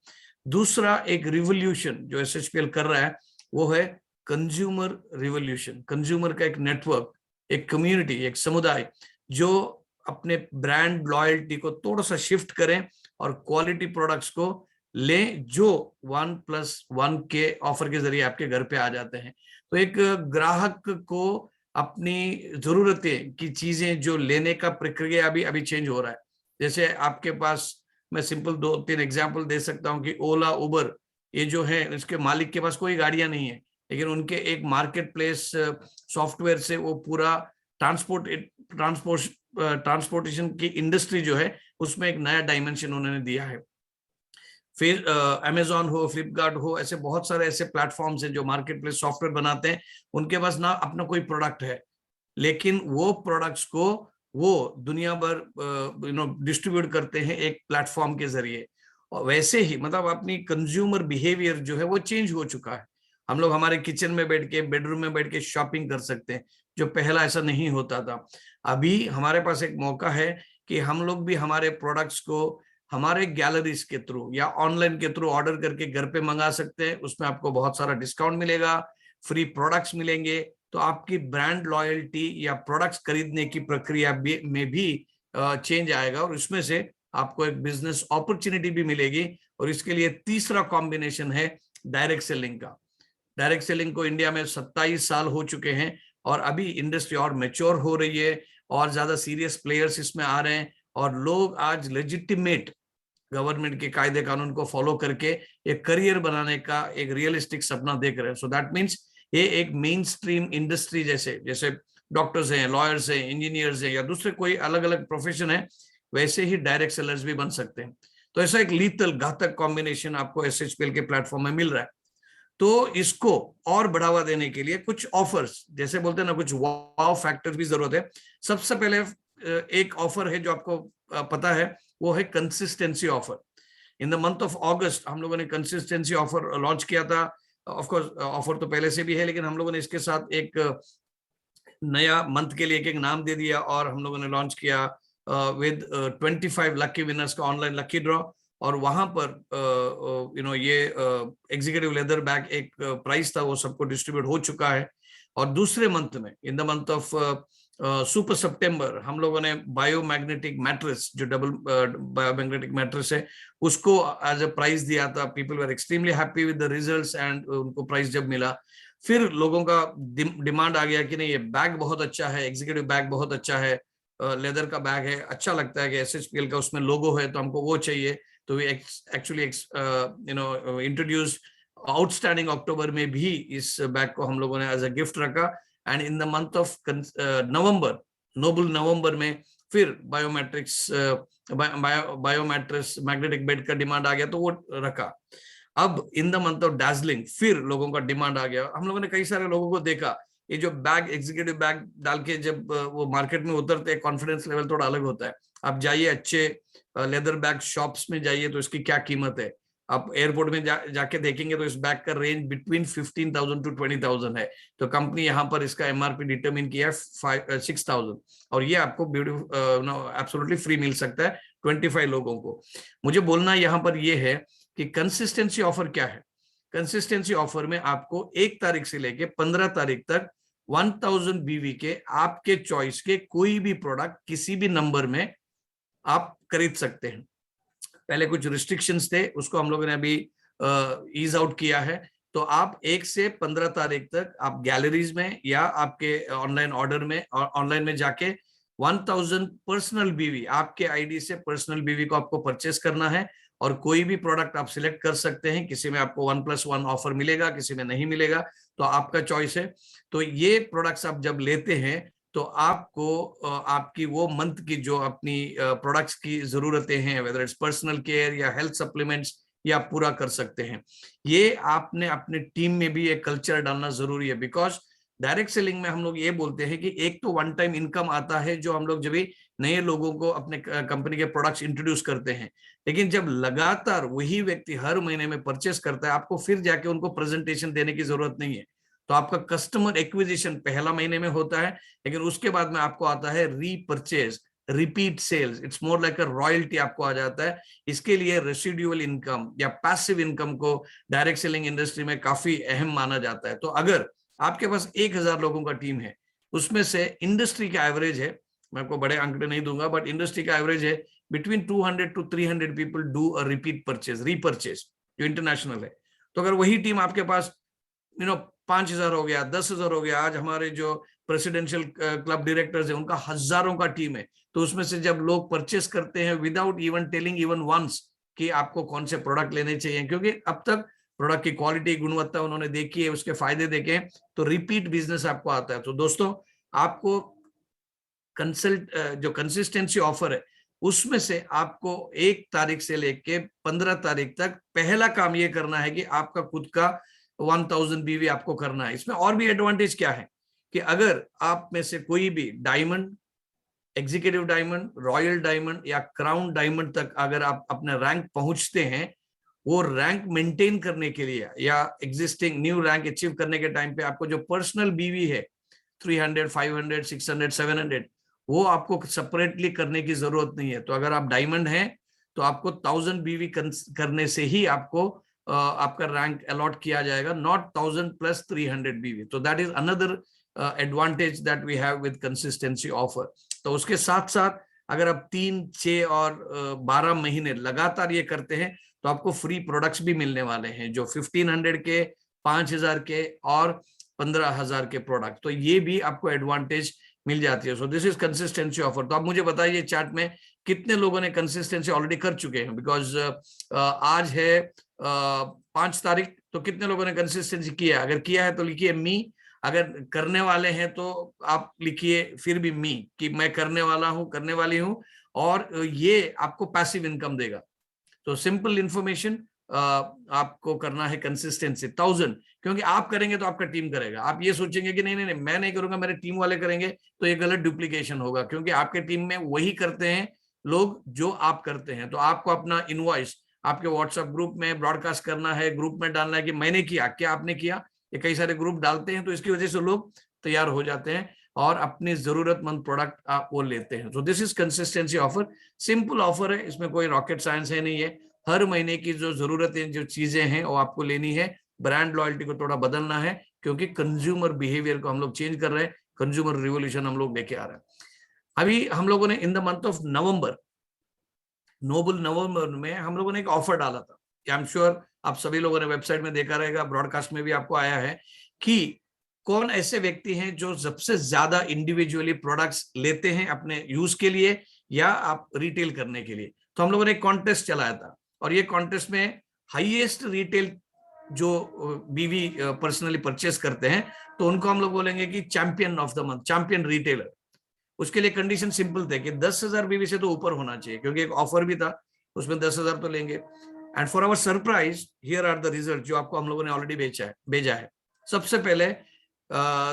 दूसरा एक रिवोल्यूशन जो एसएचपीएल कर रहा है वो है कंज्यूमर रिवोल्यूशन। कंज्यूमर का एक नेटवर्क, एक कम्युनिटी, एक समुदाय जो अपने ब्रांड लॉयल्टी को थोड़ा सा शिफ्ट करें और क्वालिटी प्रोडक्ट्स को लें जो 1+1 के ऑफर के जरिए आपके घर पे आ जाते हैं। तो एक ग्राहक को अपनी जरूरतें की चीजें जो लेने का प्रक्रिया अभी चेंज हो रहा है। जैसे आपके पास, मैं सिंपल 2-3 एग्जांपल दे सकता हूं कि ओला, उबर, ये जो है इसके मालिक के पास कोई गाड़ियां नहीं है, लेकिन उनके एक मार्केट प्लेस सॉफ्टवेयर से वो पूरा ट्रांसपोर्टेशन की इंडस्ट्री जो है उसमें एक नया डायमेंशन उन्होंने दिया है। फिर अमेजॉन हो, फ्लिपकार्ट हो, ऐसे बहुत सारे ऐसे प्लेटफॉर्म्स हैं जो मार्केट प्लेस सॉफ्टवेयर बनाते हैं। उनके पास ना अपना कोई प्रोडक्ट है, लेकिन वो प्रोडक्ट्स को वो दुनिया भर डिस्ट्रीब्यूट करते हैं एक प्लेटफॉर्म के जरिए। और वैसे ही मतलब अपनी कंज्यूमर बिहेवियर जो है वो चेंज हो चुका है। हम लोग हमारे किचन में बैठ के, बेडरूम में बैठ के शॉपिंग कर सकते हैं, जो पहला ऐसा नहीं होता था। अभी हमारे पास एक मौका है कि हम लोग भी हमारे प्रोडक्ट्स को हमारे गैलरीज के थ्रू या ऑनलाइन के थ्रू ऑर्डर करके घर पे मंगा सकते हैं। उसमें आपको बहुत सारा डिस्काउंट मिलेगा, फ्री प्रोडक्ट्स मिलेंगे, तो आपकी ब्रांड लॉयल्टी या प्रोडक्ट्स खरीदने की प्रक्रिया में भी चेंज आएगा, और इसमें से आपको एक बिजनेस अपॉर्चुनिटी भी मिलेगी। और इसके लिए तीसरा कॉम्बिनेशन है डायरेक्ट सेलिंग का। डायरेक्ट सेलिंग को इंडिया में 27 साल हो चुके हैं, और अभी इंडस्ट्री और मैच्योर हो रही है, और ज्यादा सीरियस प्लेयर्स इसमें आ रहे हैं, और लोग आज लेजिटिमेट गवर्नमेंट के कायदे कानून को फॉलो करके एक करियर बनाने का एक रियलिस्टिक सपना देख रहे हैं। सो दैट मीन्स ये एक मेन स्ट्रीम इंडस्ट्री जैसे डॉक्टर्स हैं, लॉयर्स हैं, इंजीनियर्स हैं, या दूसरे कोई अलग अलग प्रोफेशन है, वैसे ही डायरेक्ट सेलर्स भी बन सकते हैं। तो ऐसा एक लीथल घातक कॉम्बिनेशन आपको SHPL के प्लेटफॉर्म में मिल रहा है। तो इसको और बढ़ावा देने के लिए कुछ ऑफर्स, जैसे बोलते हैं ना, कुछ वाव फैक्टर्स भी जरूरत है। सबसे पहले एक ऑफर है जो आपको पता है, वो है consistency offer. In the month of अगस्त हम लोगों ने कंसिस्टेंसी ऑफर लॉन्च किया था। ऑफ कोर्स ऑफर तो पहले से भी है, लेकिन हम लोगों ने इसके साथ एक नया मंथ के लिए एक नाम दे दिया, और हम लोगों ने लॉन्च किया विद 25 लकी विनर्स का ऑनलाइन लकी ड्रॉ। और वहां पर ये एग्जीक्यूटिव लेदर बैग एक प्राइस था, वो सबको डिस्ट्रीब्यूट हो चुका है। और दूसरे मंथ में, in the month of super September, हम लोगों ने बायोमैग्नेटिक मैट्रेस, जो डबल बायोमैग्नेटिक मैट्रेस है, उसको एज अ प्राइस दिया था। People were extremely happy with the results, and उनको प्राइस जब मिला, फिर लोगों का डिमांड आ गया कि नहीं, ये बैग बहुत अच्छा है, एग्जीक्यूटिव बैग बहुत अच्छा है, लेदर का बैग है, अच्छा लगता है कि SHPL का उसमें लोगो है, तो हमको वो चाहिए। तो we actually introduce outstanding October में भी इस बैग को हम लोगों ने एज अ गिफ्ट रखा। And in the month of November, noble November में फिर बायोमेट्रिक्स मैग्नेटिक बेड का डिमांड आ गया, तो वो रखा। अब in the month of Darjeeling फिर लोगों का डिमांड आ गया। हम लोगों ने कई सारे लोगों को देखा, ये जो बैग, एग्जीक्यूटिव बैग डाल के जब वो मार्केट में उतरते हैं, कॉन्फिडेंस लेवल थोड़ा अलग होता है। आप जाइए अच्छे लेदर बैग शॉप्स में जाइए, तो इसकी क्या कीमत है। आप एयरपोर्ट में जाके देखेंगे तो इस बैग का रेंज बिटवीन 15,000 to 20,000 है। तो कंपनी यहाँ पर इसका MRP डिटरमिन किया है 6,000, और ये आपको एब्सोल्युटली फ्री मिल सकता है 25 लोगों को। मुझे बोलना यहाँ पर ये है कि कंसिस्टेंसी ऑफर क्या है। कंसिस्टेंसी ऑफर में आपको 1 तारीख से लेके 15 तारीख तक 1000 BV के आपके चॉइस के कोई भी प्रोडक्ट किसी भी नंबर में आप खरीद सकते हैं। पहले कुछ रिस्ट्रिक्शंस थे, उसको हम लोगों ने अभी ईज आउट किया है। तो आप 1 से 15 तारीख तक आप गैलरीज में या आपके ऑनलाइन ऑर्डर में, ऑनलाइन में जाके 1000 पर्सनल BV, आपके आईडी से पर्सनल BV को आपको परचेस करना है, और कोई भी प्रोडक्ट आप सिलेक्ट कर सकते हैं। किसी में आपको 1+1 ऑफर मिलेगा, किसी में नहीं मिलेगा, तो आपका चॉइस है। तो ये प्रोडक्ट्स आप जब लेते हैं तो आपको आपकी वो मंथ की जो अपनी प्रोडक्ट्स की जरूरतें हैं, वेदर इट्स पर्सनल केयर या हेल्थ सप्लीमेंट्स, ये आप पूरा कर सकते हैं। ये आपने अपने टीम में भी एक कल्चर डालना जरूरी है, बिकॉज डायरेक्ट सेलिंग में हम लोग ये बोलते हैं कि एक तो वन टाइम इनकम आता है, जो हम लोग जब भी नए लोगों को अपने कंपनी के प्रोडक्ट्स इंट्रोड्यूस करते हैं, लेकिन जब लगातार वही व्यक्ति हर महीने में परचेस करता है, आपको फिर जाके उनको प्रेजेंटेशन देने की जरूरत नहीं है। तो आपका कस्टमर एक्विजिशन पहला महीने में होता है, लेकिन उसके बाद में आपको आता है repurchase, repeat sales, it's more like a royalty आपको आ जाता है। इसके लिए रेसिडुअल इनकम या पैसिव इनकम को डायरेक्ट सेलिंग इंडस्ट्री में काफी अहम माना जाता है। तो अगर आपके पास 1000 लोगों का टीम है, उसमें से इंडस्ट्री का एवरेज है, मैं आपको बड़े आंकड़े नहीं दूंगा, बट इंडस्ट्री का एवरेज है between 200 to 300 people do a repeat purchase, repurchase, जो इंटरनेशनल है। तो अगर वही टीम आपके पास 5000 हो गया, 10,000 हो गया, आज हमारे जो प्रेसिडेंशियल क्लब डायरेक्टर्स है उनका हजारों का टीम है, तो उसमें से जब लोग परचेस करते हैं without even telling even once कि आपको कौन से प्रोडक्ट लेने चाहिए, क्योंकि अब तक प्रोडक्ट की क्वालिटी, गुणवत्ता उन्होंने देखी है, उसके फायदे देखे, तो रिपीट बिजनेस आपको आता है। तो दोस्तों, आपको जो कंसिस्टेंसी ऑफर है उसमें से आपको 1 तारीख से लेके 15 तारीख तक पहला काम ये करना है कि आपका खुद का 1000 BV आपको करना है। इसमें और भी एडवांटेज क्या है कि अगर आप में से कोई भी diamond, executive diamond, royal diamond या क्राउन डायमंड तक अगर आप अपने रैंक पहुंचते हैं, वो रैंक मेंटेन करने के लिए या एग्जिस्टिंग न्यू रैंक अचीव करने के टाइम पे आपको जो पर्सनल बीवी है 300, 500, 600, 700, वो आपको सेपरेटली करने की जरूरत नहीं है। तो अगर आप डायमंड हैं तो आपको 1000 BV करने से ही आपको आपका रैंक अलॉट किया जाएगा, नॉट 1000 + 300 BV। तो that is another advantage that we have with consistency offer. तो उसके साथ साथ अगर आप 3, 6 और 12 महीने लगातार ये करते हैं तो आपको फ्री प्रोडक्ट्स भी मिलने वाले हैं, जो 1500 के, 5000 के और 15000 के प्रोडक्ट। तो ये भी आपको एडवांटेज मिल जाती है। So this is consistency offer. तो आप मुझे बताइए चार्ट में कितने लोगों ने कंसिस्टेंसी ऑलरेडी कर चुके हैं, बिकॉज आज है 5 तारीख, तो कितने लोगों ने कंसिस्टेंसी किया? अगर किया है तो लिखिए मी, अगर करने वाले हैं तो आप लिखिए फिर भी मी, कि मैं करने वाला हूं, करने वाली हूं, और ये आपको पैसिव इनकम देगा। तो सिंपल इंफॉर्मेशन, आपको करना है कंसिस्टेंसी 1000, क्योंकि आप करेंगे तो आपका टीम करेगा। आप ये सोचेंगे कि नहीं नहीं नहीं मैं नहीं करूंगा, मेरे टीम वाले करेंगे, तो ये गलत डुप्लीकेशन होगा, क्योंकि आपके टीम में वही करते हैं लोग जो आप करते हैं। तो आपको अपना इनवॉइस आपके व्हाट्सएप ग्रुप में ब्रॉडकास्ट करना है, ग्रुप में डालना है कि मैंने किया, क्या आपने किया। ये कई सारे ग्रुप डालते हैं, तो इसकी वजह से लोग तैयार हो जाते हैं और अपनी जरूरतमंद प्रोडक्ट आप वो लेते हैं। तो this is consistency offer. Simple offer है, इसमें कोई रॉकेट साइंस है नहीं है। हर महीने की जो जरूरतें, जो चीजें हैं वो आपको लेनी है। ब्रांड लॉयल्टी को थोड़ा बदलना है, क्योंकि कंज्यूमर बिहेवियर को हम लोग चेंज कर रहे हैं, कंज्यूमर रिवोल्यूशन हम लोग लेके आ रहे हैं। अभी हम लोगों ने in the month of November, noble November में हम लोगों ने एक ऑफर डाला था। आई एम श्योर आप सभी लोगों ने वेबसाइट में देखा रहेगा, ब्रॉडकास्ट में भी आपको आया है, कि कौन ऐसे व्यक्ति हैं जो सबसे ज्यादा इंडिविजुअली प्रोडक्ट्स लेते हैं अपने यूज के लिए या आप रिटेल करने के लिए। तो हम लोगों ने एक कॉन्टेस्ट चलाया था, और ये कॉन्टेस्ट में हाईएस्ट रिटेल जो बीवी पर्सनली परचेस करते हैं, तो उनको हम लोग बोलेंगे कि champion of the month, champion retailer. उसके लिए कंडीशन सिंपल थे कि 10,000 बीवी से तो ऊपर होना चाहिए, क्योंकि एक ऑफर भी था, उसमें 10,000 तो लेंगे। And for our surprise, here are the result जो आपको हम लोगों ने ऑलरेडी भेजा है। सबसे पहले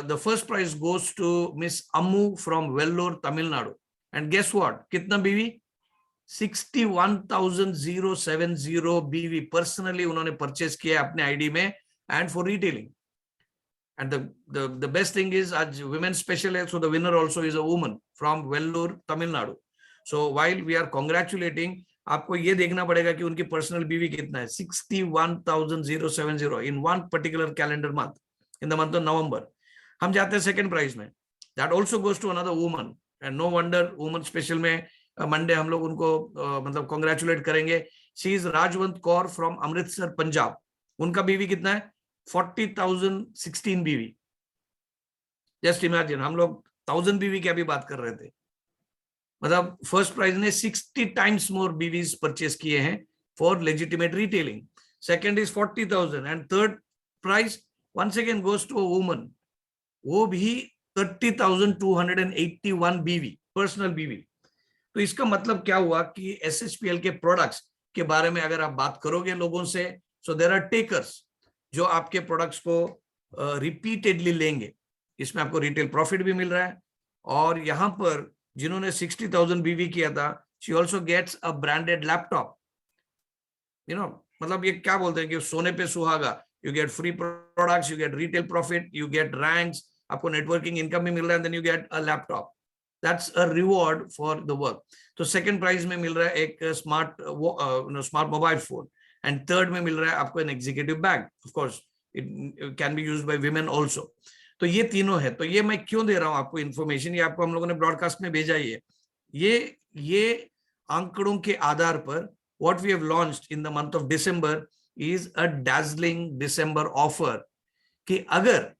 the first prize goes to miss Ammu from Vellore, Tamil Nadu. And guess what, कितना बीवी? 61,070 बीवी पर्सनली उन्होंने परचेस किया अपने आईडी में, and for retailing. And the best thing is, आज women special है, so the winner also is a woman from Vellore, Tamil Nadu. So while we are congratulating, आपको ये देखना पड़ेगा कि उनकी पर्सनल बीवी कितना है, 61,070 in one particular calendar month, in the month of November. हम जाते हैं सेकंड प्राइज में, that also goes to another woman, and no wonder woman special में मंडे हम लोग उनको मतलब कॉन्ग्रेचुलेट करेंगे। She is Rajwant Kaur from Amritsar, Punjab. उनका बीवी कितना है? 40,016 बीवी। जस्ट इमेजिन, हम लोग 1000 बीवी की अभी बात कर रहे थे, मतलब फर्स्ट प्राइज ने 60 टाइम्स मोर बीवीज परचेस किए हैं for legitimate retailing. Second is 40,000, and third prize once again goes to a woman, वो भी 30,281 बीवी, पर्सनल बीवी। तो इसका मतलब क्या हुआ कि SHPL के प्रोडक्ट्स के बारे में अगर आप बात करोगे लोगों से, सो देयर आर टेकर्स जो आपके प्रोडक्ट्स को रिपीटेडली लेंगे। इसमें आपको रिटेल प्रॉफिट भी मिल रहा है, और यहाँ पर जिन्होंने 60,000 बीवी किया था, she also gets a branded laptop. You know, मतलब ये क्या बोलते हैं कि सोने पे सुहागा, you get free products, you get retail profit, you get ranks, आपको नेटवर्किंग इनकम भी मिल रहा है, then you get a laptop. That's a reward for the work. तो सेकंड प्राइज में मिल रहा है एक smart mobile phone, and third में मिल रहा है आपको an executive bag. Of course it can be used by women also. तो ये तीनों है। तो ये मैं क्यों दे रहा हूं आपको इन्फॉर्मेशन, ये आपको हम लोगों ने ब्रॉडकास्ट में भेजा ही है। ये आंकड़ों के आधार पर what we have launched in the month of December is a dazzling December offer, कि अगर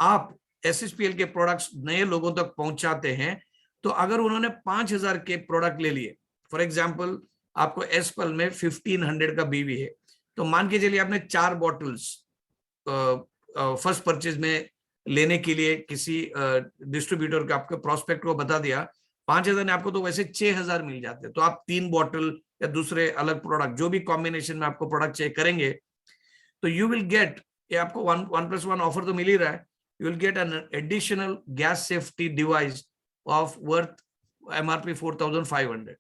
आप SHPL के प्रोडक्ट्स नए लोगों तक पहुंचाते हैं, तो अगर उन्होंने 5,000 के प्रोडक्ट ले लिए, फॉर एग्जांपल आपको एसपल में 1500 का बीवी है, तो मान के चलिए आपने 4 बॉटल्स फर्स्ट परचेज में लेने के लिए किसी डिस्ट्रीब्यूटर के आपके प्रोस्पेक्ट को बता दिया, 5,000 आपको तो वैसे 6,000 मिल जाते हैं। तो आप 3 बॉटल या दूसरे अलग प्रोडक्ट जो भी कॉम्बिनेशन में आपको प्रोडक्ट चेक करेंगे तो यू विल गेट, ये आपको 1+1 ऑफर तो मिल ही रहा है, you will get an additional gas safety device of worth MRP 4,500।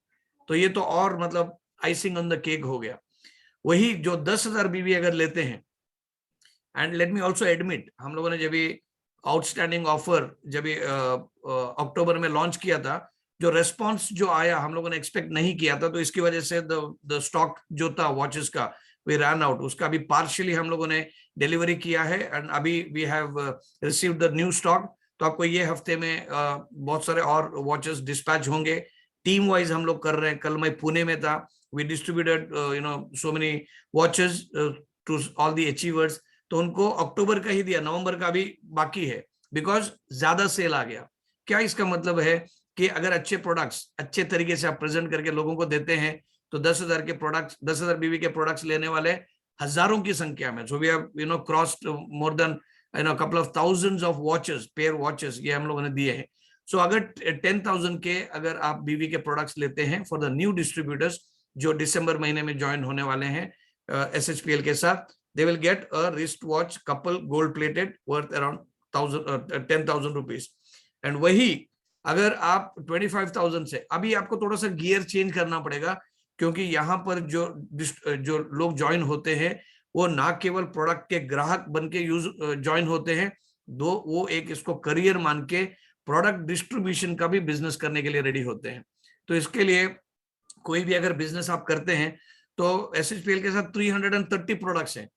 तो ये तो और मतलब आइसिंग ऑन द केक हो गया। वही जो 10,000 BV अगर लेते हैं, and let me also admit, हम लोगों ने जब ये आउटस्टैंडिंग ऑफर जब अक्टूबर में लॉन्च किया था, जो रेस्पॉन्स जो आया हम लोगों ने एक्सपेक्ट नहीं किया था, तो इसकी वजह से द स्टॉक जो था वॉचेस का वी रन आउट, उसका भी पार्शियली हम लोगों ने डिलीवरी किया है एंड अभी we have received the new stock. तो आपको ये हफ्ते में बहुत सारे और वॉचेस डिस्पैच होंगे। टीम वाइज हम लोग कर रहे हैं। कल मैं पुणे में था, we distributed so many watches to all the achievers. तो उनको अक्टूबर का ही दिया, नवंबर का भी बाकी है, बिकॉज ज्यादा सेल आ गया। क्या इसका मतलब है कि अगर अच्छे प्रोडक्ट्स अच्छे तरीके से आप प्रेजेंट करके लोगों को देते हैं तो 10,000 के प्रोडक्ट्स, 10,000 BV के प्रोडक्ट्स लेने वाले हजारों की संख्या में। So we have crossed more than couple of thousands of watches, pair watches ये हम लोगों ने दिए हैं। सो अगर 10,000 के अगर आप BV के प्रोडक्ट्स लेते हैं फॉर द न्यू डिस्ट्रीब्यूटर्स जो दिसंबर महीने में ज्वाइन होने वाले हैं SHPL के साथ, they will get a wrist watch couple gold plated worth around 10,000 rupees। And वही अगर आप 25,000 से, अभी आपको थोड़ा सा गियर चेंज करना पड़ेगा, क्योंकि यहाँ पर जो लोग ज्वाइन होते हैं वो ना केवल प्रोडक्ट के ग्राहक बन के ज्वाइन होते हैं, वो एक इसको करियर मान के प्रोडक्ट डिस्ट्रीब्यूशन का भी बिजनेस करने के लिए रेडी होते हैं। तो इसके लिए कोई भी अगर बिजनेस आप करते हैं तो SHPL के साथ 330 प्रोडक्ट्स हैं।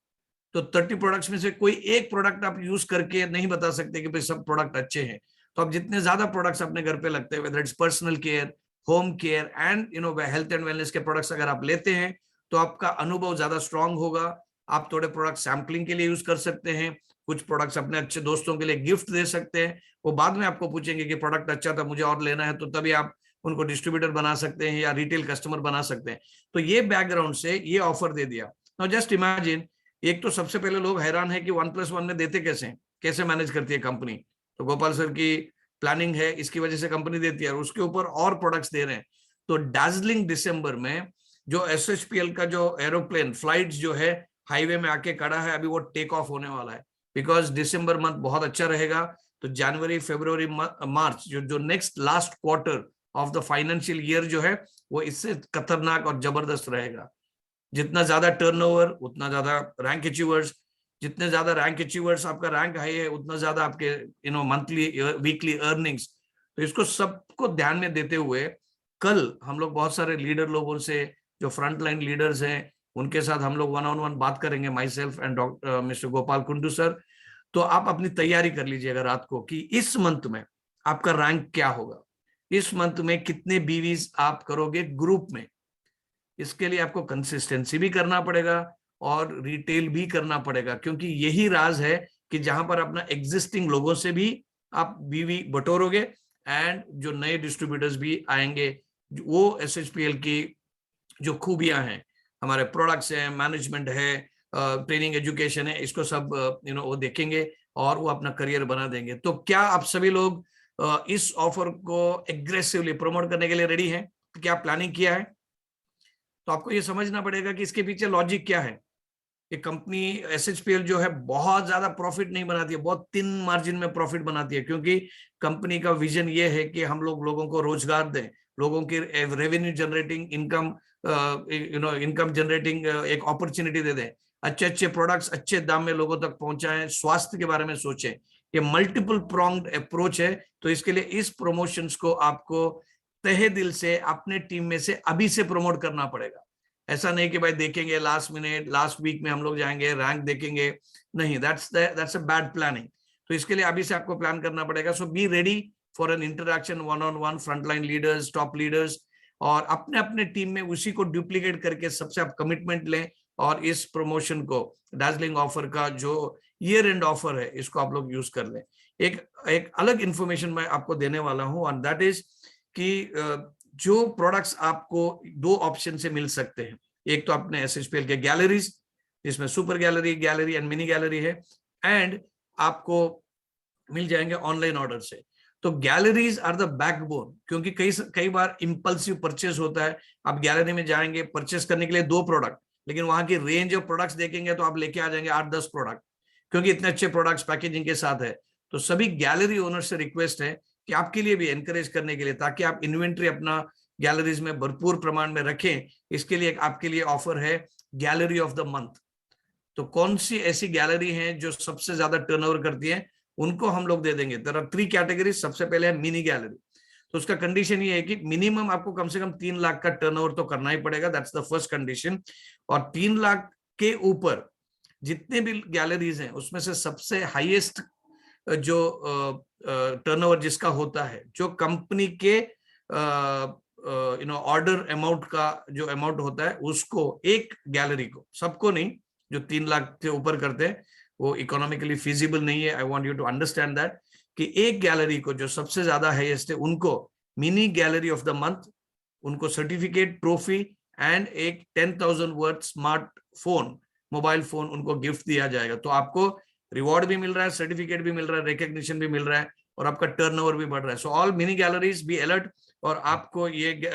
तो 30 प्रोडक्ट्स में से कोई एक प्रोडक्ट आप यूज करके नहीं बता सकते कि भाई सब प्रोडक्ट अच्छे हैं। तो आप जितने ज्यादा प्रोडक्ट्स अपने घर पे लगते हैं, whether it's personal care, home care and health and wellness के प्रोडक्ट्स अगर आप लेते हैं तो आपका अनुभव ज्यादा स्ट्रांग होगा। आप थोड़े प्रोडक्ट सैम्पलिंग के लिए यूज कर सकते हैं, कुछ प्रोडक्ट्स अपने अच्छे दोस्तों के लिए गिफ्ट दे सकते हैं। वो बाद में आपको पूछेंगे कि प्रोडक्ट अच्छा था, मुझे और लेना है, तो तभी आप उनको डिस्ट्रीब्यूटर बना सकते हैं या रिटेल कस्टमर बना सकते हैं। तो ये बैकग्राउंड से ये ऑफर दे दिया। नाउ जस्ट इमेजिन, एक तो सबसे पहले लोग हैरान है कि 1+1 में देते कैसे मैनेज करती है कंपनी। तो गोपाल सर की प्लानिंग है, इसकी वजह से कंपनी देती है, और उसके ऊपर और प्रोडक्ट्स दे रहे हैं। तो डार्जिलिंग दिसंबर में जो SHPL का जो एरोप्लेन फ्लाइट जो है हाईवे में आके खड़ा है, अभी वो टेक ऑफ होने वाला है, बिकॉज दिसंबर मंथ बहुत अच्छा रहेगा। तो जनवरी, फरवरी, मार्च जो next last quarter of the financial year जो है वो इससे खतरनाक और जबरदस्त रहेगा। जितना ज्यादा टर्नओवर उतना ज्यादा रैंक अचीवर्स, जितने ज्यादा रैंक अचीवर्स आपका रैंक हाई है उतना ज्यादा आपके मंथली वीकली अर्निंग्स। तो इसको सबको ध्यान में देते हुए कल हम लोग बहुत सारे लीडर लोगों से, जो फ्रंट लाइन लीडर्स हैं, उनके साथ हम लोग 1-on-1 बात करेंगे, my self and mister Gopal Kundu sir. तो आप अपनी तैयारी कर लीजिएगा रात को कि इस मंथ में आपका रैंक क्या होगा, इस मंथ में कितने BVs आप करोगे ग्रुप में। इसके लिए आपको कंसिस्टेंसी भी करना पड़ेगा और रिटेल भी करना पड़ेगा, क्योंकि यही राज है कि जहां पर अपना एग्जिस्टिंग लोगों से भी आप BV बटोरोगे एंड जो नए डिस्ट्रीब्यूटर्स भी आएंगे, वो SHPL की जो खूबियां हैं, हमारे प्रोडक्ट्स हैं, मैनेजमेंट है, ट्रेनिंग एजुकेशन है, इसको सब वो देखेंगे और वो अपना करियर बना देंगे। तो क्या आप सभी लोग इस ऑफर को एग्रेसिवली प्रमोट करने के लिए रेडी हैं? क्या प्लानिंग किया है? तो आपको ये समझना पड़ेगा कि इसके पीछे लॉजिक क्या है। ये कंपनी SHPL जो है बहुत ज्यादा प्रॉफिट नहीं बनाती है, बहुत थिन मार्जिन में प्रॉफिट बनाती है, क्योंकि कंपनी का विजन ये है कि हम लोगों को रोजगार दें, लोगों की रेवेन्यू जनरेटिंग इनकम जनरेटिंग एक अपॉर्चुनिटी दे दें, अच्छे प्रोडक्ट्स अच्छे दाम में लोगों तक पहुंचाएं, स्वास्थ्य के बारे में सोचें। ये मल्टीपल प्रोंग्ड अप्रोच है। तो इसके लिए इस प्रमोशंस को आपको तहे दिल से अपने टीम में से अभी से प्रमोट करना पड़ेगा। ऐसा नहीं कि भाई देखेंगे लास्ट मिनट, लास्ट वीक में हम लोग जाएंगे रैंक देखेंगे, नहीं, दैट्स अ बैड प्लानिंग। तो इसके लिए अभी से आपको प्लान करना पड़ेगा। So be ready for an interaction 1-on-1 frontline leaders, top leaders, और अपने अपने टीम में उसी को डुप्लीकेट करके सबसे आप कमिटमेंट लें और इस प्रमोशन को, डार्जिलिंग ऑफर का जो ईयर एंड ऑफर है, इसको आप लोग यूज कर लें। एक अलग इंफॉर्मेशन मैं आपको देने वाला हूं, एंड दैट इज कि जो प्रोडक्ट्स आपको 2 ऑप्शन से मिल सकते हैं। एक तो अपने SHPL के गैलरीज, जिसमें super gallery and mini gallery है, एंड आपको मिल जाएंगे ऑनलाइन ऑर्डर से। तो गैलरीज आर द बैकबोन, क्योंकि कई बार इंपल्सिव परचेस होता है। आप गैलरी में जाएंगे परचेस करने के लिए 2 प्रोडक्ट, लेकिन वहां की रेंज ऑफ प्रोडक्ट्स देखेंगे तो आप लेके आ जाएंगे 8-10 प्रोडक्ट, क्योंकि इतने अच्छे प्रोडक्ट्स पैकेजिंग के साथ है। तो सभी गैलरी ओनर से रिक्वेस्ट है कि आपके लिए भी एनकरेज करने के लिए, ताकि आप इन्वेंट्री अपना गैलरीज में भरपूर प्रमाण में रखें, इसके लिए आपके लिए ऑफर है गैलरी ऑफ द मंथ। तो कौन सी ऐसी गैलरी है जो सबसे ज्यादा टर्नओवर करती है, उनको हम लोग दे देंगे। There are 3 categories. सबसे पहले है मिनी गैलरी। तो उसका कंडीशन ये है कि मिनिमम आपको कम से कम 3 लाख का टर्नओवर तो करना ही पड़ेगा, दैट्स द फर्स्ट कंडीशन। और 3 लाख के ऊपर जितने भी गैलरीज हैं उसमें से सबसे हाईएस्ट जो टर्नओवर जिसका होता है, जो कंपनी के ऑर्डर अमाउंट का जो अमाउंट होता है, उसको एक गैलरी को, सबको नहीं, जो 3 लाख से ऊपर करते हैं वो इकोनॉमिकली फिजिबल नहीं है। I want you to understand that कि एक गैलरी को जो सबसे ज्यादा हाईएस्ट है उनको mini gallery of the month, उनको सर्टिफिकेट, ट्रॉफी एंड एक 10,000 वर्ड स्मार्टफोन, मोबाइल फोन उनको गिफ्ट दिया जाएगा। तो आपको रिवॉर्ड भी मिल रहा है, सर्टिफिकेट भी मिल रहा है, रिकग्निशन भी मिल रहा है, और आपका टर्नओवर भी बढ़ रहा है। So all mini galleries be alert, और आपको ये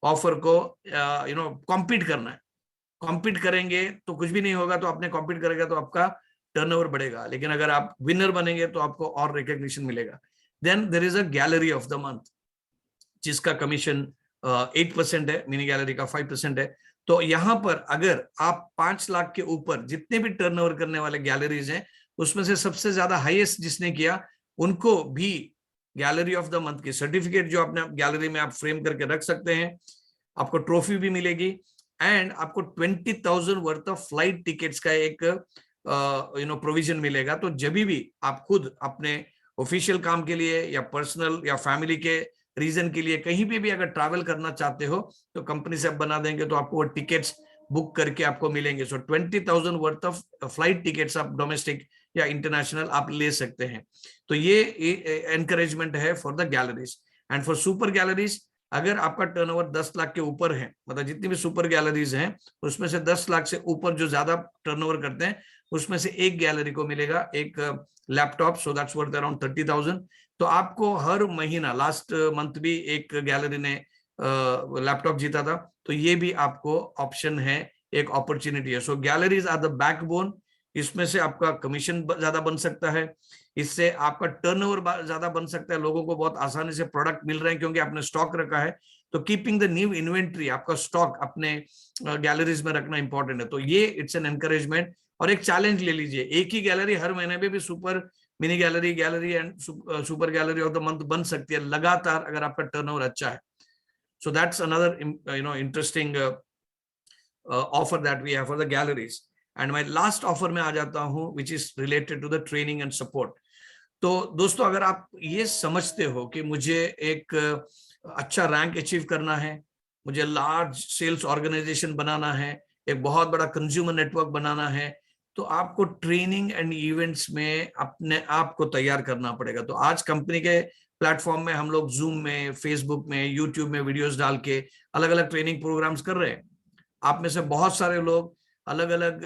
ऑफर को कॉम्पीट करना है। कॉम्पीट करेंगे तो कुछ भी नहीं होगा, तो आपने कॉम्पीट करेगा तो आपका टर्नओवर बढ़ेगा, लेकिन अगर आप विनर बनेंगे तो आपको और रिकग्निशन मिलेगा। Then there is a gallery of the month, जिसका कमीशन 8% है, मिनी गैलरी का 5% है। तो यहां पर अगर आप 5 लाख के ऊपर जितने भी टर्नओवर करने वाले गैलरीज हैं, उसमें से सबसे ज्यादा हाईएस्ट जिसने किया, उनको भी गैलरी ऑफ द मंथ की सर्टिफिकेट जो अपने गैलरी में आप फ्रेम करके रख सकते हैं, आपको ट्रॉफी भी मिलेगी, एंड आपको 20,000 वर्थ ऑफ फ्लाइट टिकट्स का एक प्रोविजन मिलेगा। तो जब भी आप खुद अपने ऑफिशियल काम के लिए या पर्सनल या फैमिली के रीजन के लिए कहीं भी अगर ट्रैवल करना चाहते हो, तो कंपनी से आप बना देंगे, तो आपको वो टिकट्स बुक करके आपको मिलेंगे। सो 20,000 वर्थ ऑफ फ्लाइट टिकट्स आप डोमेस्टिक या इंटरनेशनल आप ले सकते हैं। तो ये एनकरेजमेंट है for the galleries. And for super galleries, अगर आपका टर्नओवर 10 लाख के ऊपर है, मतलब जितनी भी सुपर गैलरीज हैं उसमें से 10 लाख से ऊपर जो ज्यादा टर्नओवर करते हैं, उसमें से एक गैलरी को मिलेगा एक laptop, so that's worth around 30,000। तो आपको हर महीना, लास्ट मंथ भी एक गैलरी ने लैपटॉप जीता था, तो ये भी आपको ऑप्शन है, एक अपॉर्चुनिटी है। सो गैलरीज आर द बैकबोन। इसमें से आपका कमीशन ज्यादा बन सकता है, इससे आपका टर्नओवर ज्यादा बन सकता है, लोगों को बहुत आसानी से प्रोडक्ट मिल रहे हैं क्योंकि आपने स्टॉक रखा है। तो कीपिंग द न्यू इन्वेंट्री, आपका स्टॉक अपने गैलरीज में रखना इंपॉर्टेंट है। तो ये इट्स एन एनकरेजमेंट। और एक चैलेंज ले लीजिए, एक ही गैलरी हर महीने में भी super, mini gallery, gallery and super gallery of the month बन सकती है लगातार, अगर आपका टर्नओवर अच्छा है। So that's another interesting offer that we have for the galleries. And my last offer में आ जाता हूं, which is related to the training and support. तो दोस्तों, अगर आप ये समझते हो कि मुझे एक अच्छा रैंक अचीव करना है, मुझे लार्ज सेल्स ऑर्गेनाइजेशन बनाना है, एक बहुत बड़ा कंज्यूमर नेटवर्क बनाना है, तो आपको ट्रेनिंग एंड इवेंट्स में अपने आप को तैयार करना पड़ेगा। तो आज कंपनी के प्लेटफॉर्म में हम लोग जूम में, फेसबुक में, यूट्यूब में वीडियोस डाल के अलग अलग ट्रेनिंग प्रोग्राम्स कर रहे हैं। आप में से बहुत सारे लोग अलग अलग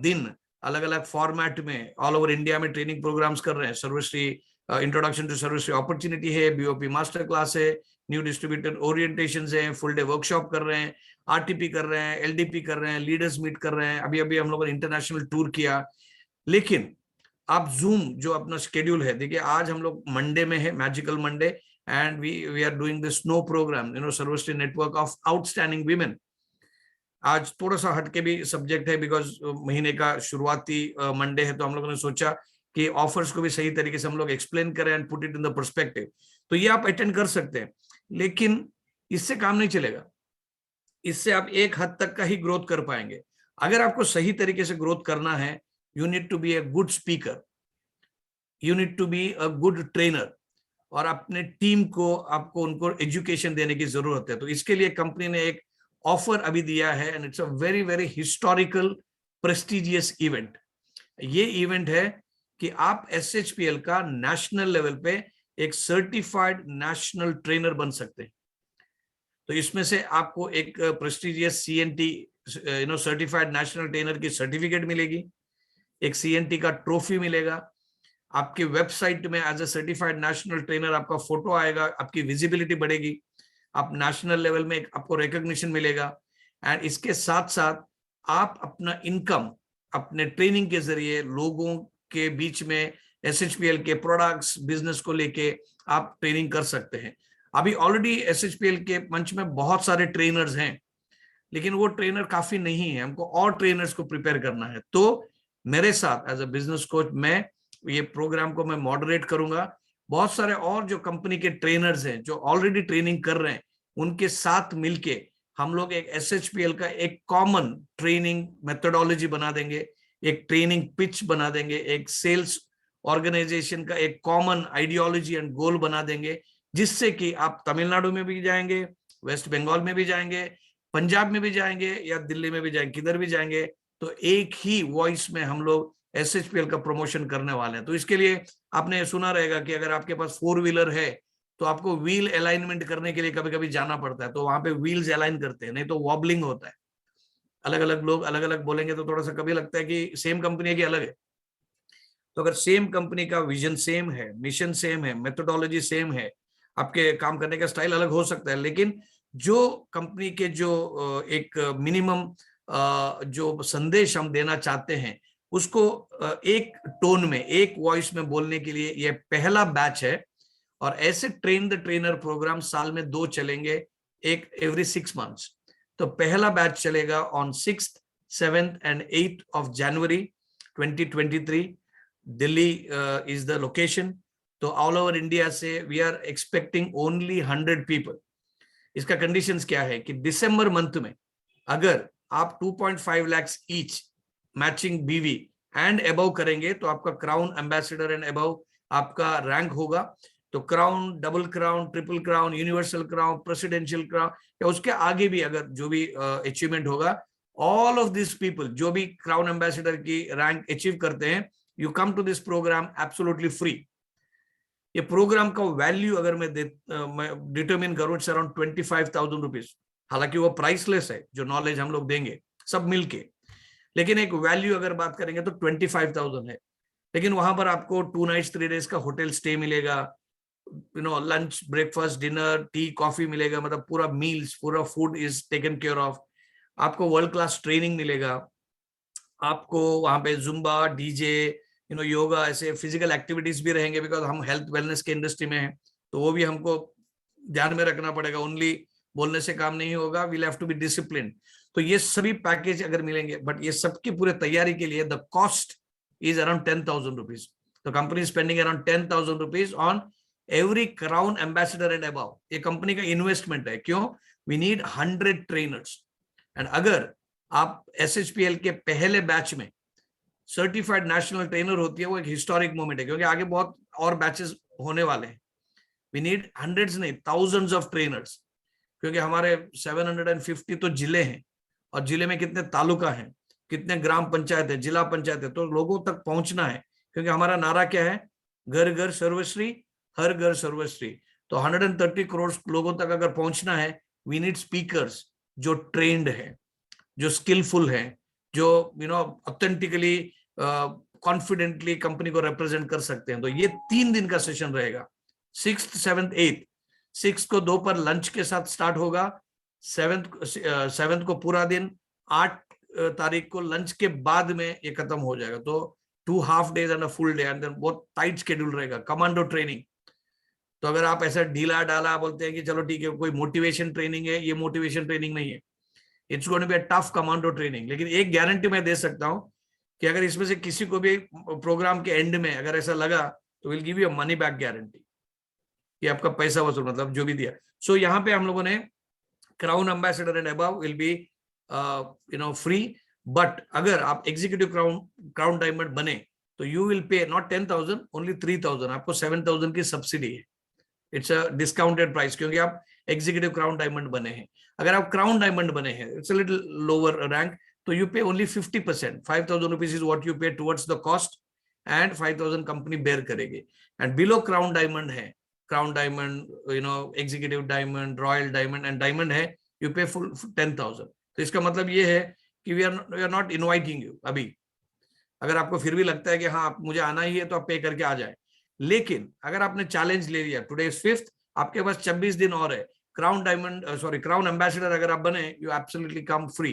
दिन, अलग अलग फॉर्मेट में ऑल ओवर इंडिया में ट्रेनिंग प्रोग्राम्स कर रहे हैं। सर्विसट्री इंट्रोडक्शन टू सर्विसट्री अपॉर्चुनिटी है, बीओपी मास्टर क्लास है, न्यू डिस्ट्रीब्यूटर ओरिएंटेशन है, फुल डे वर्कशॉप कर रहे हैं, आरटीपी कर रहे हैं, एलडीपी कर रहे हैं, लीडर्स मीट कर रहे हैं। अभी अभी हम लोगों ने इंटरनेशनल टूर किया। लेकिन आप जूम जो अपना शेड्यूल है, देखिए आज हम लोग मंडे में है, magical Monday, and we are doing the स्नो program, Sarvashri network of outstanding women. आज थोड़ा सा हटके भी सब्जेक्ट है, बिकॉज महीने का शुरुआती मंडे है, तो हम लोगों ने सोचा कि ऑफर्स को भी सही तरीके से हम लोग एक्सप्लेन करें and put it in the perspective. तो ये आप अटेंड कर सकते हैं, लेकिन इससे काम नहीं चलेगा। इससे आप एक हद तक का ही ग्रोथ कर पाएंगे। अगर आपको सही तरीके से ग्रोथ करना है, you need to be a good speaker, you need to be a good trainer, और अपने टीम को, आपको उनको एजुकेशन देने की जरूरत है। तो इसके लिए कंपनी ने एक ऑफर अभी दिया है, and it's a very very historical prestigious event. ये इवेंट है कि आप SHPL का नेशनल लेवल पे एक सर्टिफाइड नेशनल ट्रेनर बन सकते हैं। तो इसमें से आपको एक prestigious CNT certified national trainer की सर्टिफिकेट मिलेगी, एक CNT का ट्रॉफी मिलेगा, आपके वेबसाइट में as a certified national trainer आपका फोटो आएगा, आपकी विजिबिलिटी बढ़ेगी, आप नेशनल लेवल में आपको रिकॉग्निशन मिलेगा। एंड इसके साथ साथ आप अपना इनकम अपने ट्रेनिंग के जरिए लोगों के बीच में SHPL के प्रोडक्ट्स बिजनेस को लेके आप ट्रेनिंग कर सकते हैं। अभी ऑलरेडी SHPL के मंच में बहुत सारे ट्रेनर्स हैं, लेकिन वो ट्रेनर काफी नहीं है, हमको और ट्रेनर्स को प्रिपेयर करना है। तो मेरे साथ एज अ बिजनेस कोच मैं ये प्रोग्राम को मैं मॉडरेट करूंगा। बहुत सारे और जो कंपनी के ट्रेनर्स हैं जो ऑलरेडी ट्रेनिंग कर रहे हैं, उनके साथ मिलके हम लोग एक SHPL का एक कॉमन ट्रेनिंग मेथोडोलॉजी बना देंगे, एक ट्रेनिंग पिच बना देंगे, एक सेल्स ऑर्गेनाइजेशन का एक कॉमन आइडियोलॉजी एंड गोल बना देंगे, जिससे कि आप तमिलनाडु में भी जाएंगे, वेस्ट बंगाल में भी जाएंगे, पंजाब में भी जाएंगे या दिल्ली में भी जाएंगे, किधर भी जाएंगे तो एक ही वॉइस में हम लोग SHPL का प्रमोशन करने वाले हैं। तो इसके लिए आपने सुना रहेगा कि अगर आपके पास 4 व्हीलर है तो आपको व्हील अलाइनमेंट करने के लिए कभी कभी जाना पड़ता है, तो वहां पे व्हील्स अलाइन करते हैं, नहीं तो वॉबलिंग होता है। अलग अलग लोग अलग अलग बोलेंगे तो थोड़ा सा कभी लगता है कि सेम कंपनी है कि अलग है। तो अगर सेम कंपनी का विजन सेम है, मिशन सेम है, मेथोडोलॉजी सेम है, आपके काम करने का स्टाइल अलग हो सकता है, लेकिन जो कंपनी के जो एक मिनिमम जो संदेश हम देना चाहते हैं उसको एक टोन में, एक वॉइस में बोलने के लिए ये पहला बैच है। और ऐसे ट्रेन द ट्रेनर प्रोग्राम साल में 2 चलेंगे, एक एवरी 6 मंथ्स। तो पहला बैच चलेगा on 6th, 7th and 8th of January 2023। Delhi is the location. तो ऑल ओवर इंडिया से we are expecting only 100 people. इसका कंडीशंस क्या है कि दिसंबर मंथ में अगर आप 2.5 lakh each matching BV and above करेंगे तो आपका क्राउन एम्बेसडर एंड अबव आपका रैंक होगा। तो crown, double crown, triple crown, universal crown, presidential crown या उसके आगे भी अगर जो भी अचीवमेंट होगा, ऑल ऑफ दिस पीपल जो भी क्राउन एम्बेसडर की रैंक अचीव करते हैं, you come to this program absolutely free. ये प्रोग्राम का वैल्यू अगर मैं डिटरमिन करूं, इट्स अराउंड 25,000 रुपीज। हालांकि वो प्राइसलेस है जो नॉलेज हम लोग देंगे सब मिलके, लेकिन एक वैल्यू अगर बात करेंगे तो 25,000 है। लेकिन वहां पर आपको 2 nights 3 days का होटल स्टे मिलेगा, lunch, breakfast, dinner, T, coffee मिलेगा, मतलब पूरा मील्स, पूरा food is taken care of. आपको वर्ल्ड क्लास ट्रेनिंग मिलेगा, आपको वहां पे जुम्बा, डीजे, योगा, ऐसे फिजिकल एक्टिविटीज भी रहेंगे, बिकॉज हम हेल्थ वेलनेस के इंडस्ट्री में हैं, तो वो भी हमको ध्यान में रखना पड़ेगा। ओनली बोलने से काम नहीं होगा, we'll have to be discipline. तो ये सभी पैकेज अगर मिलेंगे, बट ये सबकी पूरे तैयारी के लिए the cost is around 10,000 rupees. तो company spending around 10,000 rupees on every crown ambassador and above. ये कंपनी का इन्वेस्टमेंट है। क्यों? We need 100 trainers. एंड अगर आप SHPL के पहले बैच में सर्टिफाइड नेशनल ट्रेनर होती है, वो एक हिस्टोरिक मोमेंट है, क्योंकि आगे बहुत और बैचेस होने वाले हैं। वी नीड हंड्रेड्स नहीं, थाउजेंड्स ऑफ ट्रेनर्स, क्योंकि हमारे 750 तो जिले हैं, और जिले में कितने तालुका हैं, कितने ग्राम पंचायत है, जिला पंचायत है, तो लोगों तक पहुंचना है। क्योंकि हमारा नारा क्या है? घर घर सर्वश्री, हर घर सर्वश्री। तो 130 करोड़ लोगों तक अगर पहुंचना है, वी नीड स्पीकर्स जो ट्रेंड है, जो स्किलफुल है, जो ऑथेंटिकली कॉन्फिडेंटली कंपनी को रिप्रेजेंट कर सकते हैं। तो ये 3 दिन का सेशन रहेगा, 6th, 7th, 8th। 6th को दोपहर लंच के साथ स्टार्ट होगा, 7th को पूरा दिन, 8 तारीख को लंच के बाद में ये खत्म हो जाएगा। तो 2 half days and a full day, and then बहुत टाइट शेड्यूल रहेगा। कमांडो ट्रेनिंग, तो अगर आप ऐसा ढीला डाला बोलते हैं कि चलो ठीक है कोई मोटिवेशन ट्रेनिंग है, ये मोटिवेशन ट्रेनिंग नहीं है, it's going to be a tough commando training. लेकिन एक गारंटी मैं दे सकता हूं कि अगर इसमें से किसी को भी प्रोग्राम के एंड में अगर ऐसा लगा, तो will give you a money back guarantee, कि आपका पैसा वसूल, मतलब जो भी दिया। सो यहाँ पे हम लोगों ने crown ambassador and above will be free. But अगर आप एग्जीक्यूटिव क्राउन डायमंड बने तो you will pay not 10,000, only 3,000। आपको 7,000 की सब्सिडी है। इट्स अ डिस्काउंटेड प्राइस, क्योंकि आप एग्जीक्यूटिव क्राउन डायमंड बने हैं। अगर आप क्राउन डायमंड बने हैं, it's a little lower rank, तो you pay only 50%, 5,000 rupees is what you pay towards the cost, and 5,000 company bear करेगी। एंड बिलो क्राउन डायमंड है, crown diamond, executive diamond, royal diamond and diamond है, you pay full 10,000। तो इसका मतलब ये है कि we are not inviting you अभी, अगर आपको फिर भी लगता है कि हाँ आप मुझे आना ही है तो आप पे करके आ जाए। लेकिन अगर आपने चैलेंज ले लिया, टुडे इज 5th, आपके पास 26 दिन और है, क्राउन एम्बेसडर अगर आप बने, you absolutely come free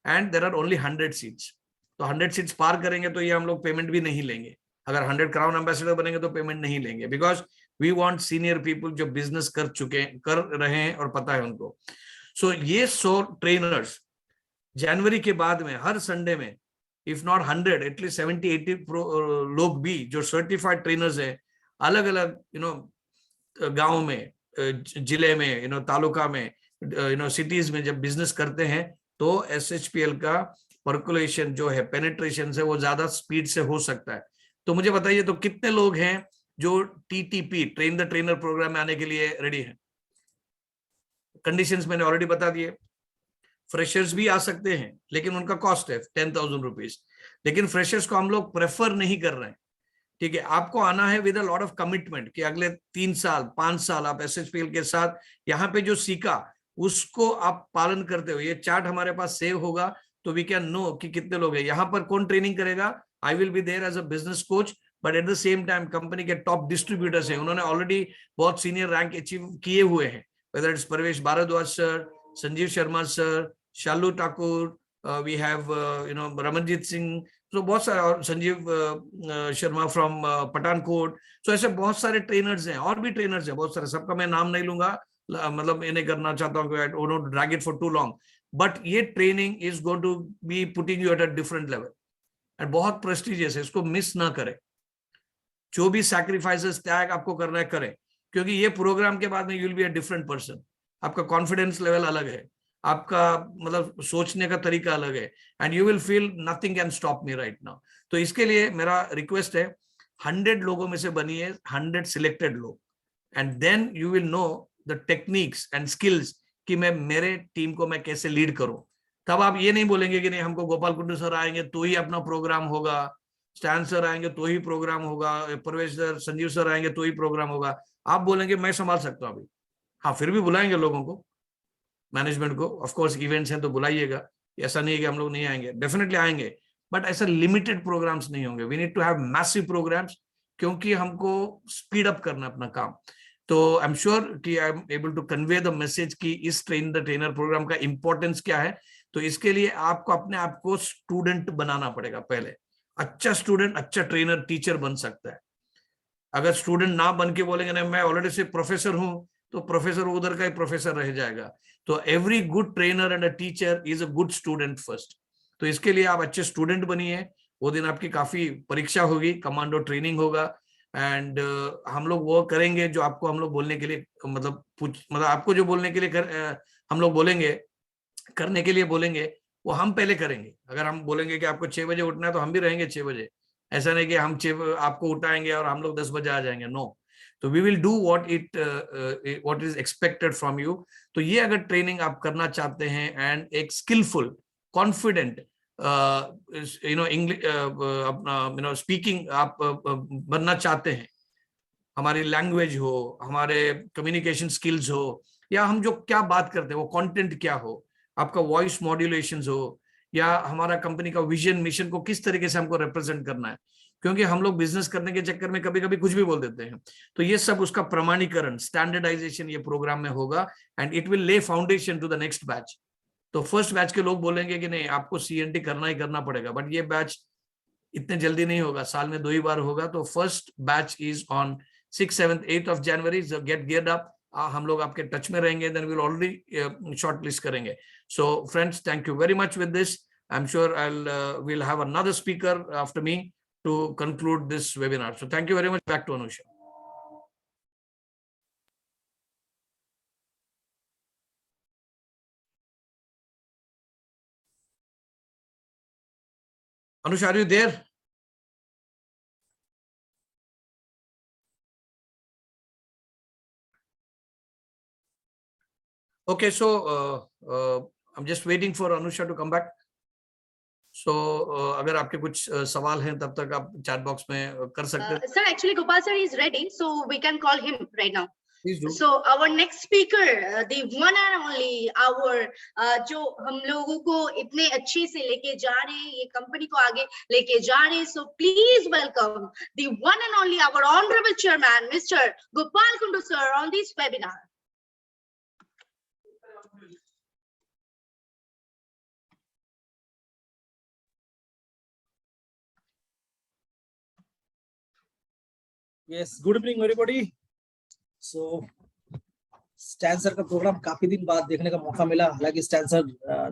and there are only 100 seats. तो 100 सीट्स पार करेंगे तो ये हम लोग पेमेंट भी नहीं लेंगे। अगर 100 क्राउन एम्बेसडर बनेंगे तो पेमेंट नहीं लेंगे, because we want senior people जो बिजनेस कर रहे हैं और पता है उनको। सो ये 100 ट्रेनर्स जनवरी के बाद में हर संडे में, इफ नॉट 100 एटलीस्ट 70-80 लोग भी जो सर्टिफाइड ट्रेनर्स है, अलग अलग गांव में, जिले में, तालुका में, सिटीज में जब बिजनेस करते हैं तो SHPL का पर्कुलेशन जो है, पेनिट्रेशन से, वो ज्यादा स्पीड से हो सकता है। तो मुझे बताइए, तो कितने लोग हैं जो TTP, train the trainer program में आने के लिए रेडी हैं? कंडीशंस मैंने ऑलरेडी बता दिए। फ्रेशर्स भी आ सकते हैं, लेकिन उनका कॉस्ट है 10,000 रुपीज। लेकिन फ्रेशर्स को हम लोग प्रेफर नहीं कर रहे हैं, ठीक है? आपको आना है with a lot of commitment कि अगले 3 साल 5 साल आप SHPL के साथ यहाँ पे जो सीखा उसको आप पालन करते हो। ये चार्ट हमारे पास सेव होगा तो वी कैन नो कि कितने लोग हैं। यहाँ पर कौन ट्रेनिंग करेगा? I will be there as a business coach, but at the same time company के टॉप डिस्ट्रीब्यूटर्स हैं, उन्होंने ऑलरेडी बहुत सीनियर रैंक अचीव किए हुए हैं, whether it's Parvesh Bhardwaj sir, Sanjeev Sharma sir, Shalu Thakur, we have Ramanjeet Singh, तो बहुत सारे, और संजीव शर्मा फ्रॉम पठानकोट। सो ऐसे बहुत सारे ट्रेनर्स हैं, और भी ट्रेनर्स हैं बहुत सारे, सबका मैं नाम नहीं लूंगा, मतलब ये नहीं करना चाहता हूँ, drag it for too long, but ये training is going to be putting you at a different level and बहुत प्रेस्टिजियस है, इसको मिस ना करें। जो भी सैक्रिफाइसेस, त्याग आपको करना है करें, क्योंकि ये प्रोग्राम के बाद में you will be a different person. आपका कॉन्फिडेंस लेवल अलग है, आपका मतलब सोचने का तरीका अलग है, and you will feel nothing can stop me right now. तो इसके लिए मेरा रिक्वेस्ट है, 100 लोगों में से बनिए 100 सिलेक्टेड लोग, and then you will know the techniques and skills कि मैं मेरे टीम को मैं कैसे लीड करूं। तब आप ये नहीं बोलेंगे कि नहीं हमको गोपाल कुंडू सर आएंगे तो ही अपना प्रोग्राम होगा, स्टैन सर आएंगे तो ही प्रोग्राम होगा, परवेश सर, संजीव सर आएंगे तो ही प्रोग्राम होगा। आप बोलेंगे मैं संभाल सकता हूं अभी। हाँ, फिर भी बुलाएंगे लोगों को, मैनेजमेंट को, ऑफ कोर्स इवेंट्स हैं तो बुलाइएगा, ऐसा नहीं है कि हम लोग नहीं आएंगे, डेफिनेटली आएंगे, बट ऐसा लिमिटेड प्रोग्राम्स नहीं होंगे। We need to have massive programs, क्योंकि हमको स्पीड अप करना अपना काम। तो आई एम श्योर कि I am able to convey the message कि इस ट्रेन द ट्रेनर प्रोग्राम का इंपॉर्टेंस क्या है। तो इसके लिए आपको अपने आप को स्टूडेंट बनाना पड़ेगा पहले। अच्छा स्टूडेंट अच्छा ट्रेनर टीचर बन सकता है। अगर स्टूडेंट ना बन के बोलेंगे ना मैं ऑलरेडी से प्रोफेसर हूं, तो प्रोफेसर उधर का ही प्रोफेसर रह जाएगा। तो every good trainer and a teacher is a good student first. तो इसके लिए आप अच्छे स्टूडेंट बनिए। वो दिन आपकी काफी परीक्षा होगी, कमांडो ट्रेनिंग होगा, एंड हम लोग वो करेंगे जो आपको हम लोग बोलने के लिए मतलब आपको जो बोलने के लिए हम लोग बोलेंगे, करने के लिए बोलेंगे, वो हम पहले करेंगे। अगर हम बोलेंगे कि आपको 6 बजे उठना है तो हम भी रहेंगे 6 बजे। ऐसा नहीं कि हम आपको उठाएंगे और हम लोग 10 बजे आ जाएंगे, नो। तो we will do what is expected from you. तो ये अगर ट्रेनिंग आप करना चाहते हैं एंड एक स्किलफुल कॉन्फिडेंट इंग्लिश अपना स्पीकिंग आप बनना चाहते हैं, हमारी लैंग्वेज हो, हमारे कम्युनिकेशन स्किल्स हो, या हम जो क्या बात करते हैं वो कंटेंट क्या हो, आपका वॉइस मॉड्यूलेशन हो, या हमारा कंपनी का विजन मिशन को किस तरीके से हमको रिप्रेजेंट करना है, क्योंकि हम लोग बिजनेस करने के चक्कर में कभी कभी कुछ भी बोल देते हैं। तो ये सब उसका प्रमाणीकरण, स्टैंडर्डाइजेशन ये प्रोग्राम में होगा, and it will lay foundation to the next batch. तो फर्स्ट बैच के लोग बोलेंगे कि नहीं आपको CNT करना ही करना पड़ेगा, बट ये बैच इतने जल्दी नहीं होगा, साल में 2 ही बार होगा। तो first batch is on 6th, 7th, 8th of January. Get geared up. हम लोग आपके टच में रहेंगे, then will already short list करेंगे। So friends, thank you very much with this. I am sure we'll have another speaker after me to conclude this webinar. So thank you very much. Back to Anusha. Anusha, are you there? Okay, so I'm just waiting for Anusha to come back. So अगर आपके कुछ सवाल हैं तब तक आप chat box में कर सकते हैं। Sir, actually Gopal sir is ready, so we can call him right now. Please do. So our next speaker, the one and only, our जो हम लोगों को इतने अच्छे से लेके जा रहे हैं, ये कंपनी को आगे लेके जा रहे हैं. So please welcome the one and only our honorable chairman, Mr. Gopal Kundu sir, on this webinar. Yes, good evening everybody. So stand sir का प्रोग्राम काफी दिन बाद देखने का मौका मिला, हालांकि stand sir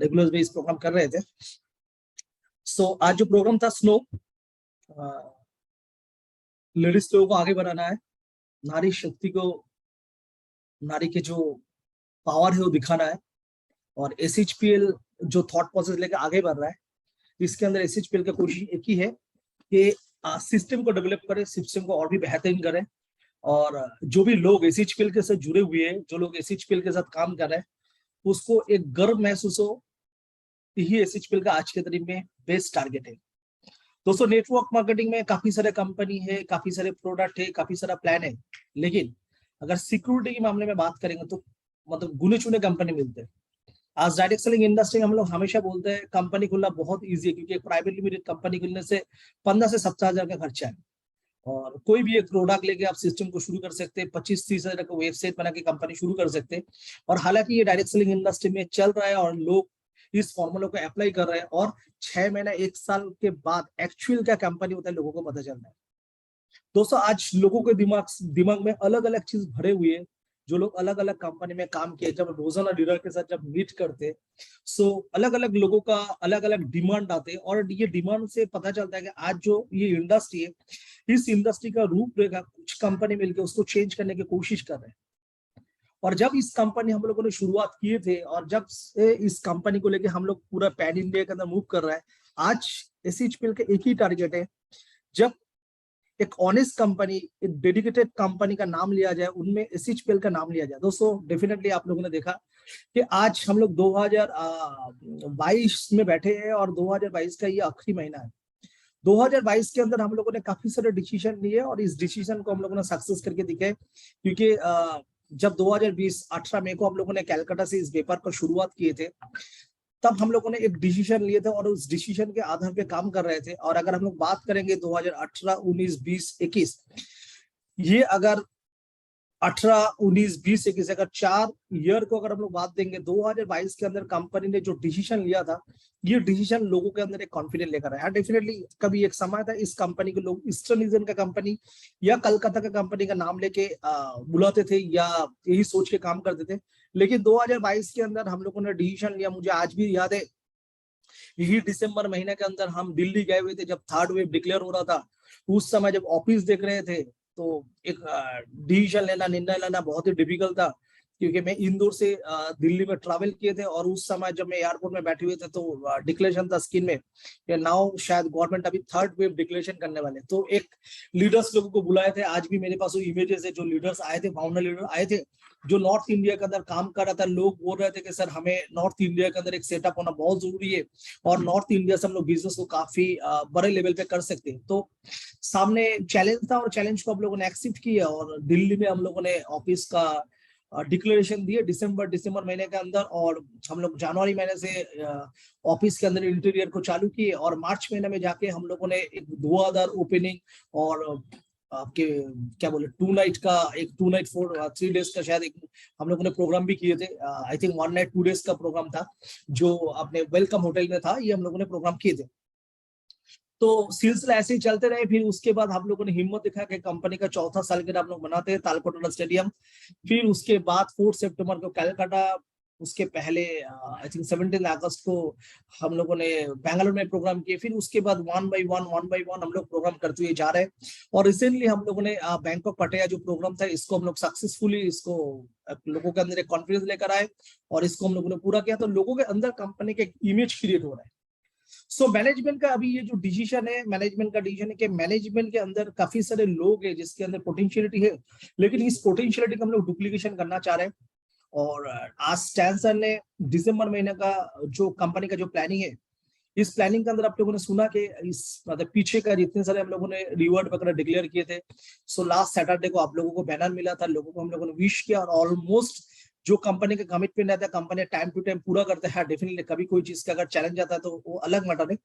regular base programme कर रहे थे. सो आज जो प्रोग्राम था स्नो, लेडीज लोगों को आगे बढ़ाना है, नारी शक्ति को, नारी के जो पावर है वो दिखाना है. और SHPL जो थॉट प्रोसेस लेकर आगे बढ़ रहा है, इसके अंदर SHPL का कोशिश एक ही है कि सिस्टम को डेवलप करें, सिस्टम को और भी बेहतरीन करें. और जो भी लोग SHPL के साथ जुड़े हुए हैं, जो लोग SHPL के साथ काम कर रहे हैं, उसको एक गर्व महसूस हो. यही SHPL का आज के तारीख में बेस्ट टारगेट है. दोस्तों, नेटवर्क मार्केटिंग में काफी सारे कंपनी है, काफी सारे प्रोडक्ट है, काफी सारा प्लान है, लेकिन अगर सिक्योरिटी के मामले में बात करेंगे तो मतलब गुने चुने कंपनी मिलते हैं. आज डायरेक्ट सेलिंग इंडस्ट्री हम लोग हमेशा बोलते हैं कंपनी खुलना बहुत ईजी है, क्योंकि एक प्राइवेट लिमिटेड कंपनी खुलने से 15 से 17 हजार का खर्चा है. और कोई भी एक प्रोडक्ट लेके आप सिस्टम को शुरू कर सकते हैं, 25-30 हजार का वेबसाइट बना के कंपनी शुरू कर सकते हैं. और हालांकि ये डायरेक्ट सेलिंग इंडस्ट्री में चल रहा है और लोग इस फॉर्मूला को अप्लाई कर रहे हैं, और 6 महीना 1 साल के बाद एक्चुअल क्या कंपनी होता है लोगों को पता चल रहा है. दोस्तों, आज लोगों के दिमाग में अलग अलग चीज भरे हुए हैं. जो लोग अलग अलग कंपनी में काम किए, जब रोजाना डीलर के साथ जब मीट करते, सो अलग अलग लोगों का अलग अलग डिमांड आते हैं. और ये डिमांड से पता चलता है कि आज जो ये इंडस्ट्री है, इस इंडस्ट्री का रूपरेखा कुछ कंपनी मिलकर उसको चेंज करने की कोशिश कर रहे हैं. और जब इस कंपनी हम लोगों ने शुरुआत किए थे, और जब से इस कंपनी को लेके हम लोग पूरा पैन इंडिया के अंदर मूव कर रहा है, आज SHPL का एक ही टारगेट है, जब एक ऑनेस्ट कंपनी, एक डेडिकेटेड कंपनी का नाम लिया जाए, उनमें SHPL का नाम लिया जाए. दोस्तों, डेफिनेटली आप लोगों ने देखा कि आज हम लोग 2022 में बैठे हैं और 2022 का ये आखिरी महीना है. 2022 के अंदर हम लोगों ने काफी सारे डिसीजन लिए और इस डिसीजन को हम लोगों ने सक्सेस करके दिखाए. क्योंकि जब 2020-18 मई को हम लोगों ने कलकत्ता से इस व्यापार को शुरुआत किए थे, तब हम लोगों ने एक डिसीजन लिए थे और उस डिसीजन के आधार पे काम कर रहे थे. और अगर हम लोग बात करेंगे 2018, 19, 20, 21, ये अगर 18, 19, 20, 21 अगर 4 ईयर को अगर हम लोग बात देंगे, 2022 के अंदर कंपनी ने जो डिसीजन लिया था, ये डिसीजन लोगों के अंदर एक कॉन्फिडेंस लेकर आया. डेफिनेटली कभी एक समय था इस कंपनी को लोग ईस्टर्न रीजन का कंपनी या कलकत्ता का कंपनी का नाम लेके बुलाते थे या यही सोच के काम करते थे. लेकिन 2022 के अंदर हम लोगों ने डिसीजन लिया. मुझे आज भी याद है, यही दिसंबर महीने के अंदर हम दिल्ली गए हुए थे, जब 3rd वेव डिक्लेयर हो रहा था. उस समय जब ऑफिस देख रहे थे, तो एक डिसीजन लेना, निर्णय लेना बहुत ही डिफिकल्ट था, क्योंकि मैं इंदौर से दिल्ली में ट्रैवल किए थे. और उस समय जब मैं एयरपोर्ट में बैठे हुए थे, तो डिक्लेरेशन था स्क्रीन में कि नाउ शायद गवर्नमेंट अभी 3rd वेव डिक्लेरेशन करने वाले. तो एक लीडर्स लोगों को बुलाए थे. आज भी मेरे पास वो इमेजेस है, जो लीडर्स आए थे, फाउंडर लीडर आए थे, जो नॉर्थ इंडिया के अंदर काम कर रहा था. लोग बोल रहे थे कि सर, हमें नॉर्थ इंडिया के अंदर एक सेटअप होना बहुत जरूरी है, और नॉर्थ इंडिया से हम लोग बिजनेस को काफी बड़े लेवल पे कर सकते हैं. तो सामने चैलेंज था और चैलेंज को हम लोगों ने एक्सेप्ट किया, और दिल्ली में हम लोगों ने ऑफिस का डिक्लेरेशन दिए दिसंबर महीने के अंदर. और हम लोग जनवरी महीने से ऑफिस के अंदर इंटीरियर को चालू किए, और मार्च महीने में जाके हम लोगों ने एक धुआंधार ओपनिंग और आपके क्या बोले 2 नाइट का, एक 2 नाइट 3 डेज का शायद एक हम लोगों ने प्रोग्राम भी किए थे. आई थिंक 1 नाइट 2 डेज का प्रोग्राम था, जो अपने वेलकम होटल में था. ये हम लोगों ने प्रोग्राम किए थे. तो सिलसिला ऐसे ही चलते रहे. फिर उसके बाद हम लोगों ने हिम्मत दिखाया कि कंपनी का 4था सालगिरह हम लोग मनाते हैं तालकोटरा स्टेडियम. फिर उसके बाद 4 सितंबर को कलकत्ता, उसके पहले आई थिंक 17 अगस्त को हम लोगों ने बेंगलुरु में प्रोग्राम किए. फिर उसके बाद 1 by 1 हम लोग प्रोग्राम करते हुए जा रहे हैं. और रिसेंटली हम लोगों ने बैंकॉक पटाया जो प्रोग्राम था, इसको हम लोग सक्सेसफुली, इसको लोगों के अंदर एक कॉन्फिडेंस लेकर आए और इसको हम लोगों ने पूरा किया. तो लोगों के अंदर कंपनी के इमेज क्रिएट हो रहा है. सो मैनेजमेंट का अभी ये जो डिसीजन है, मैनेजमेंट का डिसीजन है कि मैनेजमेंट के अंदर काफी सारे लोग हैं जिसके अंदर पोटेंशियलिटी है, लेकिन इस पोटेंशियलिटी को हम लोग डुप्लीकेशन करना चाह रहे हैं. और आज स्टैन सर ने दिसंबर महीने का जो कंपनी का जो प्लानिंग है, इस प्लानिंग के अंदर आप लोगों ने सुना कि इस मतलब पीछे का जितने सारे हम लोगों ने रिवॉर्ड वगैरह डिक्लेयर किए थे, सो लास्ट सैटरडे को आप लोगों को बैनर मिला था, लोगों को हम लोगों ने विश किया और ऑलमोस्ट जो कंपनी का कमिटमेंट रहता है कंपनी टाइम टू टाइम पूरा करते हैं। डेफिनेटली कभी कोई चीज का अगर चैलेंज आता है तो वो अलग मैटर है,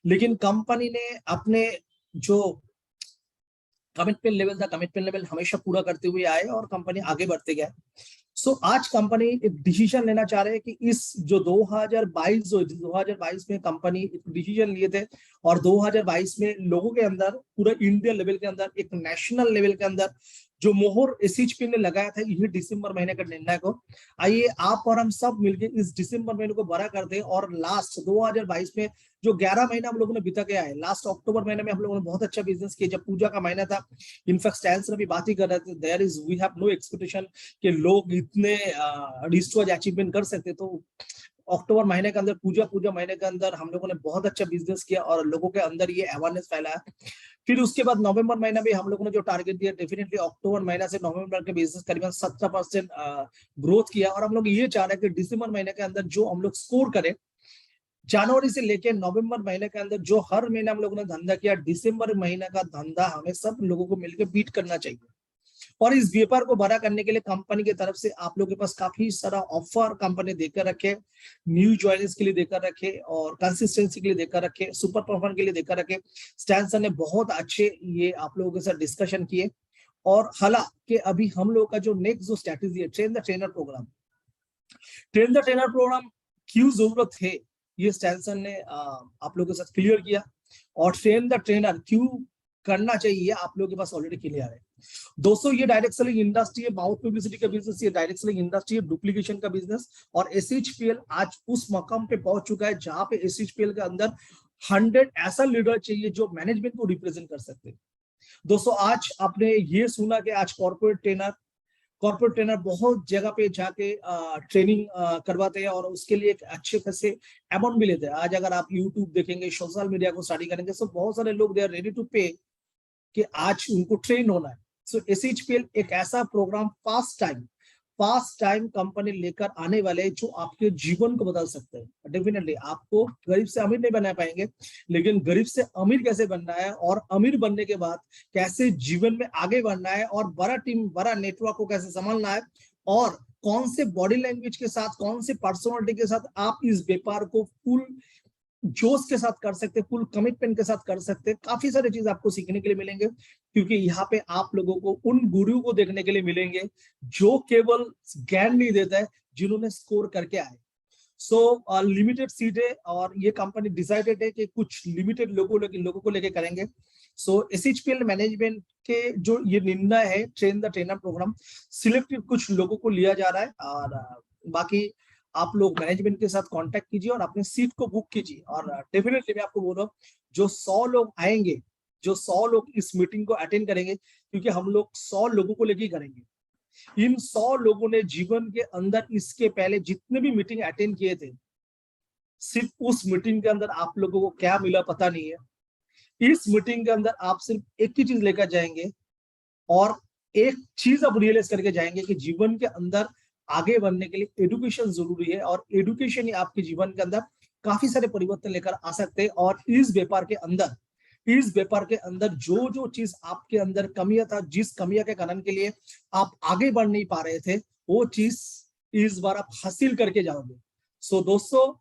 लेकिन कंपनी ने अपने जो कमिटमेंट लेवल था, कमिटमेंट लेवल हमेशा पूरा करते हुए आए और कंपनी आगे बढ़ते गया। सो आज कंपनी एक डिसीजन लेना चाह रहे हैं कि इस जो 2022 में कंपनी एक डिसीजन लिए थे और 2022 में लोगों के अंदर पूरा इंडिया लेवल के अंदर एक नेशनल लेवल के अंदर जो मोहर एसएचपी ने लगाया था ये दिसंबर महीने का निर्णय को, आइए आप और हम सब मिलके इस दिसंबर महीने को बड़ा करते हैं और लास्ट 2022 में जो 11 महीना हम लोगों ने बीता गया है, लास्ट अक्टूबर महीने में हम लोगों ने बहुत अच्छा बिजनेस किया जब पूजा का महीना था। इनफैक्ट स्टैंस ने भी बात ही कर रहे थे, there is we have no expectation कि लोग इतने रिस्टोज अचीवमेंट कर सकते, तो अक्टूबर महीने के अंदर पूजा महीने के अंदर हम लोगों ने बहुत अच्छा बिजनेस किया और लोगों के अंदर ये अवेयरनेस फैलाया। फिर उसके बाद नवंबर महीना में हम लोगों ने जो टारगेट दिया, डेफिनेटली अक्टूबर महीना से नवंबर के बिजनेस करीबन 17% ग्रोथ किया और हम लोग ये चाह रहे हैं कि दिसंबर महीने के अंदर जो हम लोग स्कोर करें, जनवरी से लेकर नवंबर महीने के अंदर जो हर महीने हम लोगों ने धंधा किया, दिसंबर महीने का धंधा हमें सब लोगों को मिलकर बीट करना चाहिए। और इस व्यापार को बड़ा करने के लिए कंपनी की तरफ से आप लोगों के पास काफी सारा ऑफर कंपनी देकर रखे, न्यू ज्वाइनर्स के लिए देकर रखे और कंसिस्टेंसी के लिए देकर रखे, सुपर परफॉर्मर के लिए देकर रखे। स्टैंसन ने बहुत अच्छे ये आप लोगों के साथ डिस्कशन किए और हालांकि अभी हम लोगों का जो नेक्स्ट जो स्ट्रेटेजी है train the trainer program, train the trainer program क्यों जरूरत है ये स्टैंसन ने आप लोगों के साथ क्लियर किया और ट्रेन द ट्रेनर क्यों करना चाहिए आप लोगों के पास ऑलरेडी क्लियर है। दोस्तों ये डायरेक्ट सेलिंग इंडस्ट्री है, माउथ पब्लिसिटी का बिजनेस, ये डायरेक्ट सेलिंग इंडस्ट्री है, डुप्लीकेशन का बिजनेस और एसएचपीएल आज उस मकाम पे पहुंच चुका है जहां पे एसएचपीएल के अंदर 100 ऐसा लीडर चाहिए जो मैनेजमेंट को रिप्रेजेंट कर सकते हैं। दोस्तों आज आपने ये सुना कि आज कॉर्पोरेट ट्रेनर बहुत जगह पे जाके ट्रेनिंग करवाते हैं और उसके लिए एक अच्छे खासे अमाउंट भी लेते हैं। आज अगर आप यूट्यूब देखेंगे, सोशल मीडिया को स्टडी करेंगे, तो बहुत सारे लोग दे आर रेडी टू पे कि आज उनको ट्रेन होना है। सो एसएचपीएल एक ऐसा प्रोग्राम फास्ट टाइम कंपनी लेकर आने वाले जो आपके जीवन को बदल सकते हैं। डेफिनेटली आपको गरीब से अमीर नहीं बना पाएंगे, लेकिन गरीब से अमीर कैसे बनना है और अमीर बनने के बाद कैसे जीवन में आगे बढ़ना है और बड़ा टीम बड़ा नेटवर्क को कैसे संभालना है और कौन से बॉडी लैंग्वेज के साथ, कौन से पर्सनालिटी के साथ आप इस व्यापार को फुल जोश के साथ कर सकते, फुल कमिटमेंट के साथ कर सकते। काफी सारी चीज आपको सीखने के लिए मिलेंगे क्योंकि यहाँ पे आप लोगों को उन गुरु को देखने के लिए मिलेंगे जो केवल ज्ञान नहीं देता है, जिन्होंने स्कोर करके आए। सो लिमिटेड सीट है और ये कंपनी डिसाइडेड है कि कुछ लिमिटेड लोगों को लेके करेंगे। सो एसएचपीएल मैनेजमेंट के जो ये निर्णय है train the trainer program, selected कुछ लोगों को लिया जा रहा है और बाकी आप लोग मैनेजमेंट के साथ कांटेक्ट कीजिए और अपने सीट को बुक कीजिए। और डेफिनेटली मैं आपको बोल रहा हूँ जो 100 लोग आएंगे, जो 100 लोग इस मीटिंग को अटेंड करेंगे, क्योंकि हम लोग 100 लोगों को लेके करेंगे। इन 100 लोगों ने जीवन के अंदर इसके पहले जितने भी मीटिंग अटेंड किए थे, सिर्फ उस मीटिंग के अंदर आप लोगों को क्या मिला पता नहीं है। इस मीटिंग के अंदर आप सिर्फ एक ही चीज लेकर जाएंगे और एक चीज आप रियलाइज करके जाएंगे कि जीवन के अंदर आगे बढ़ने के लिए एजुकेशन जरूरी है और एजुकेशन ही आपके जीवन के अंदर काफी सारे परिवर्तन लेकर आ सकते हैं। और इस व्यापार के अंदर जो चीज आपके अंदर कमियां था, जिस कमियां के कारण के लिए आप आगे बढ़ नहीं पा रहे थे, वो चीज इस बार आप हासिल करके जाओगे। सो दोस्तों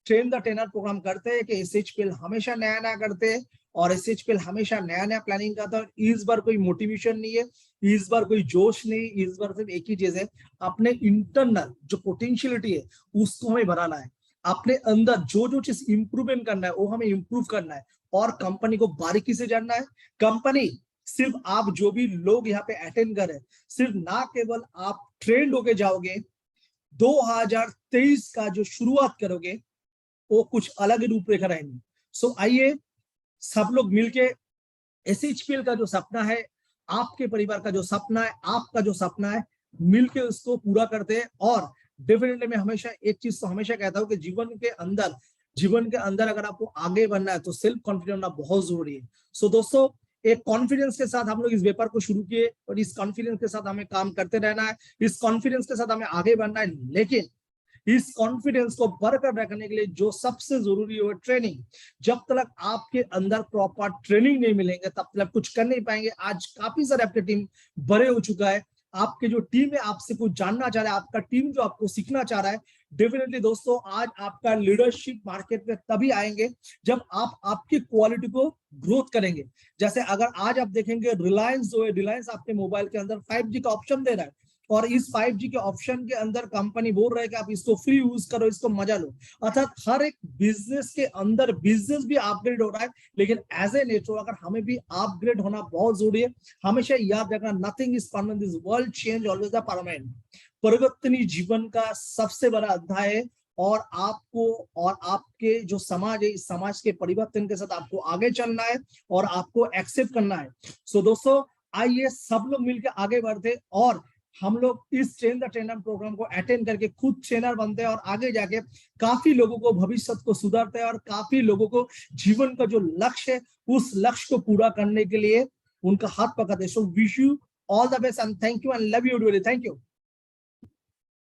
ट्रेन द ट्रेनर प्रोग्राम करते हैं कि एसएचपीएल हमेशा नया करते हैं और एसएचपीएल हमेशा नया प्लानिंग करता है। इस बार कोई मोटिवेशन नहीं है, इस बार कोई जोश नहीं, इस बार सिर्फ एक ही चीज है, अपने इंटरनल जो पोटेंशियलिटी है उसको हमें बढ़ाना है। अपने अंदर जो चीज इंप्रूवमेंट करना है वो हमें इंप्रूव करना है और कंपनी को बारीकी से जानना है। कंपनी सिर्फ आप जो भी लोग यहाँ पे अटेंड कर रहे हैं, सिर्फ ना केवल आप ट्रेंड होके जाओगे, 2023 का जो शुरुआत करोगे वो कुछ अलग ही रूपरेखा रहेंगी। सो आइए सब लोग मिलके एसएचपीएल का जो सपना है, आपके परिवार का जो सपना है, आपका जो सपना है, मिलके उसको पूरा करते हैं। और डेफिनेटली मैं हमेशा एक चीज तो हमेशा कहता हूँ कि जीवन के अंदर अगर आपको आगे बढ़ना है तो सेल्फ कॉन्फिडेंस होना बहुत जरूरी है। सो दोस्तों एक कॉन्फिडेंस के साथ हम लोग इस व्यापार को शुरू किए और इस कॉन्फिडेंस के साथ हमें काम करते रहना है, इस कॉन्फिडेंस के साथ हमें आगे बढ़ना है। लेकिन इस कॉन्फिडेंस को बरकरार रखने के लिए जो सबसे जरूरी है ट्रेनिंग। जब तक आपके अंदर प्रॉपर ट्रेनिंग नहीं मिलेंगे तब तक कुछ कर नहीं पाएंगे। आज काफी सारे आपके टीम बड़े हो चुका है, आपके जो टीम है आपसे कुछ जानना चाह रहा है, आपका टीम जो आपको सीखना चाह रहा है। डेफिनेटली दोस्तों आज आपका लीडरशिप मार्केट में तभी आएंगे जब आप आपकी क्वालिटी को ग्रोथ करेंगे। जैसे अगर आज आप देखेंगे रिलायंस जो है, रिलायंस आपके मोबाइल के अंदर 5G का ऑप्शन दे रहा है और इस 5G के ऑप्शन के अंदर कंपनी बोल रहा है कि आप इसको फ्री यूज करो, इसको मजा लो। अर्थात हर एक बिजनेस के अंदर बिजनेस भी अपग्रेड हो रहा है, लेकिन एज ए नेटवर्कर हमें भी अपग्रेड होना बहुत जरूरी है। हमेशा याद रखना, nothing is permanent, this world change always the permanent. परिवर्तनीय जीवन का सबसे बड़ा अध्याय है और आपको और आपके जो समाज है, इस समाज के परिवर्तन के साथ आपको आगे चलना है और आपको एक्सेप्ट करना है। सो दोस्तों आइए सब लोग मिलकर आगे बढ़ते और हम लोग इस ट्रेन द ट्रेनर प्रोग्राम को अटेंड करके खुद ट्रेनर बनते हैं और आगे जाके काफी लोगों को भविष्य को सुधारते हैं और काफी लोगों को जीवन का जो लक्ष्य है उस लक्ष्य को पूरा करने के लिए उनका हाथ पकड़ते हैं। So wish you all the best and thank you and love you. Thank you.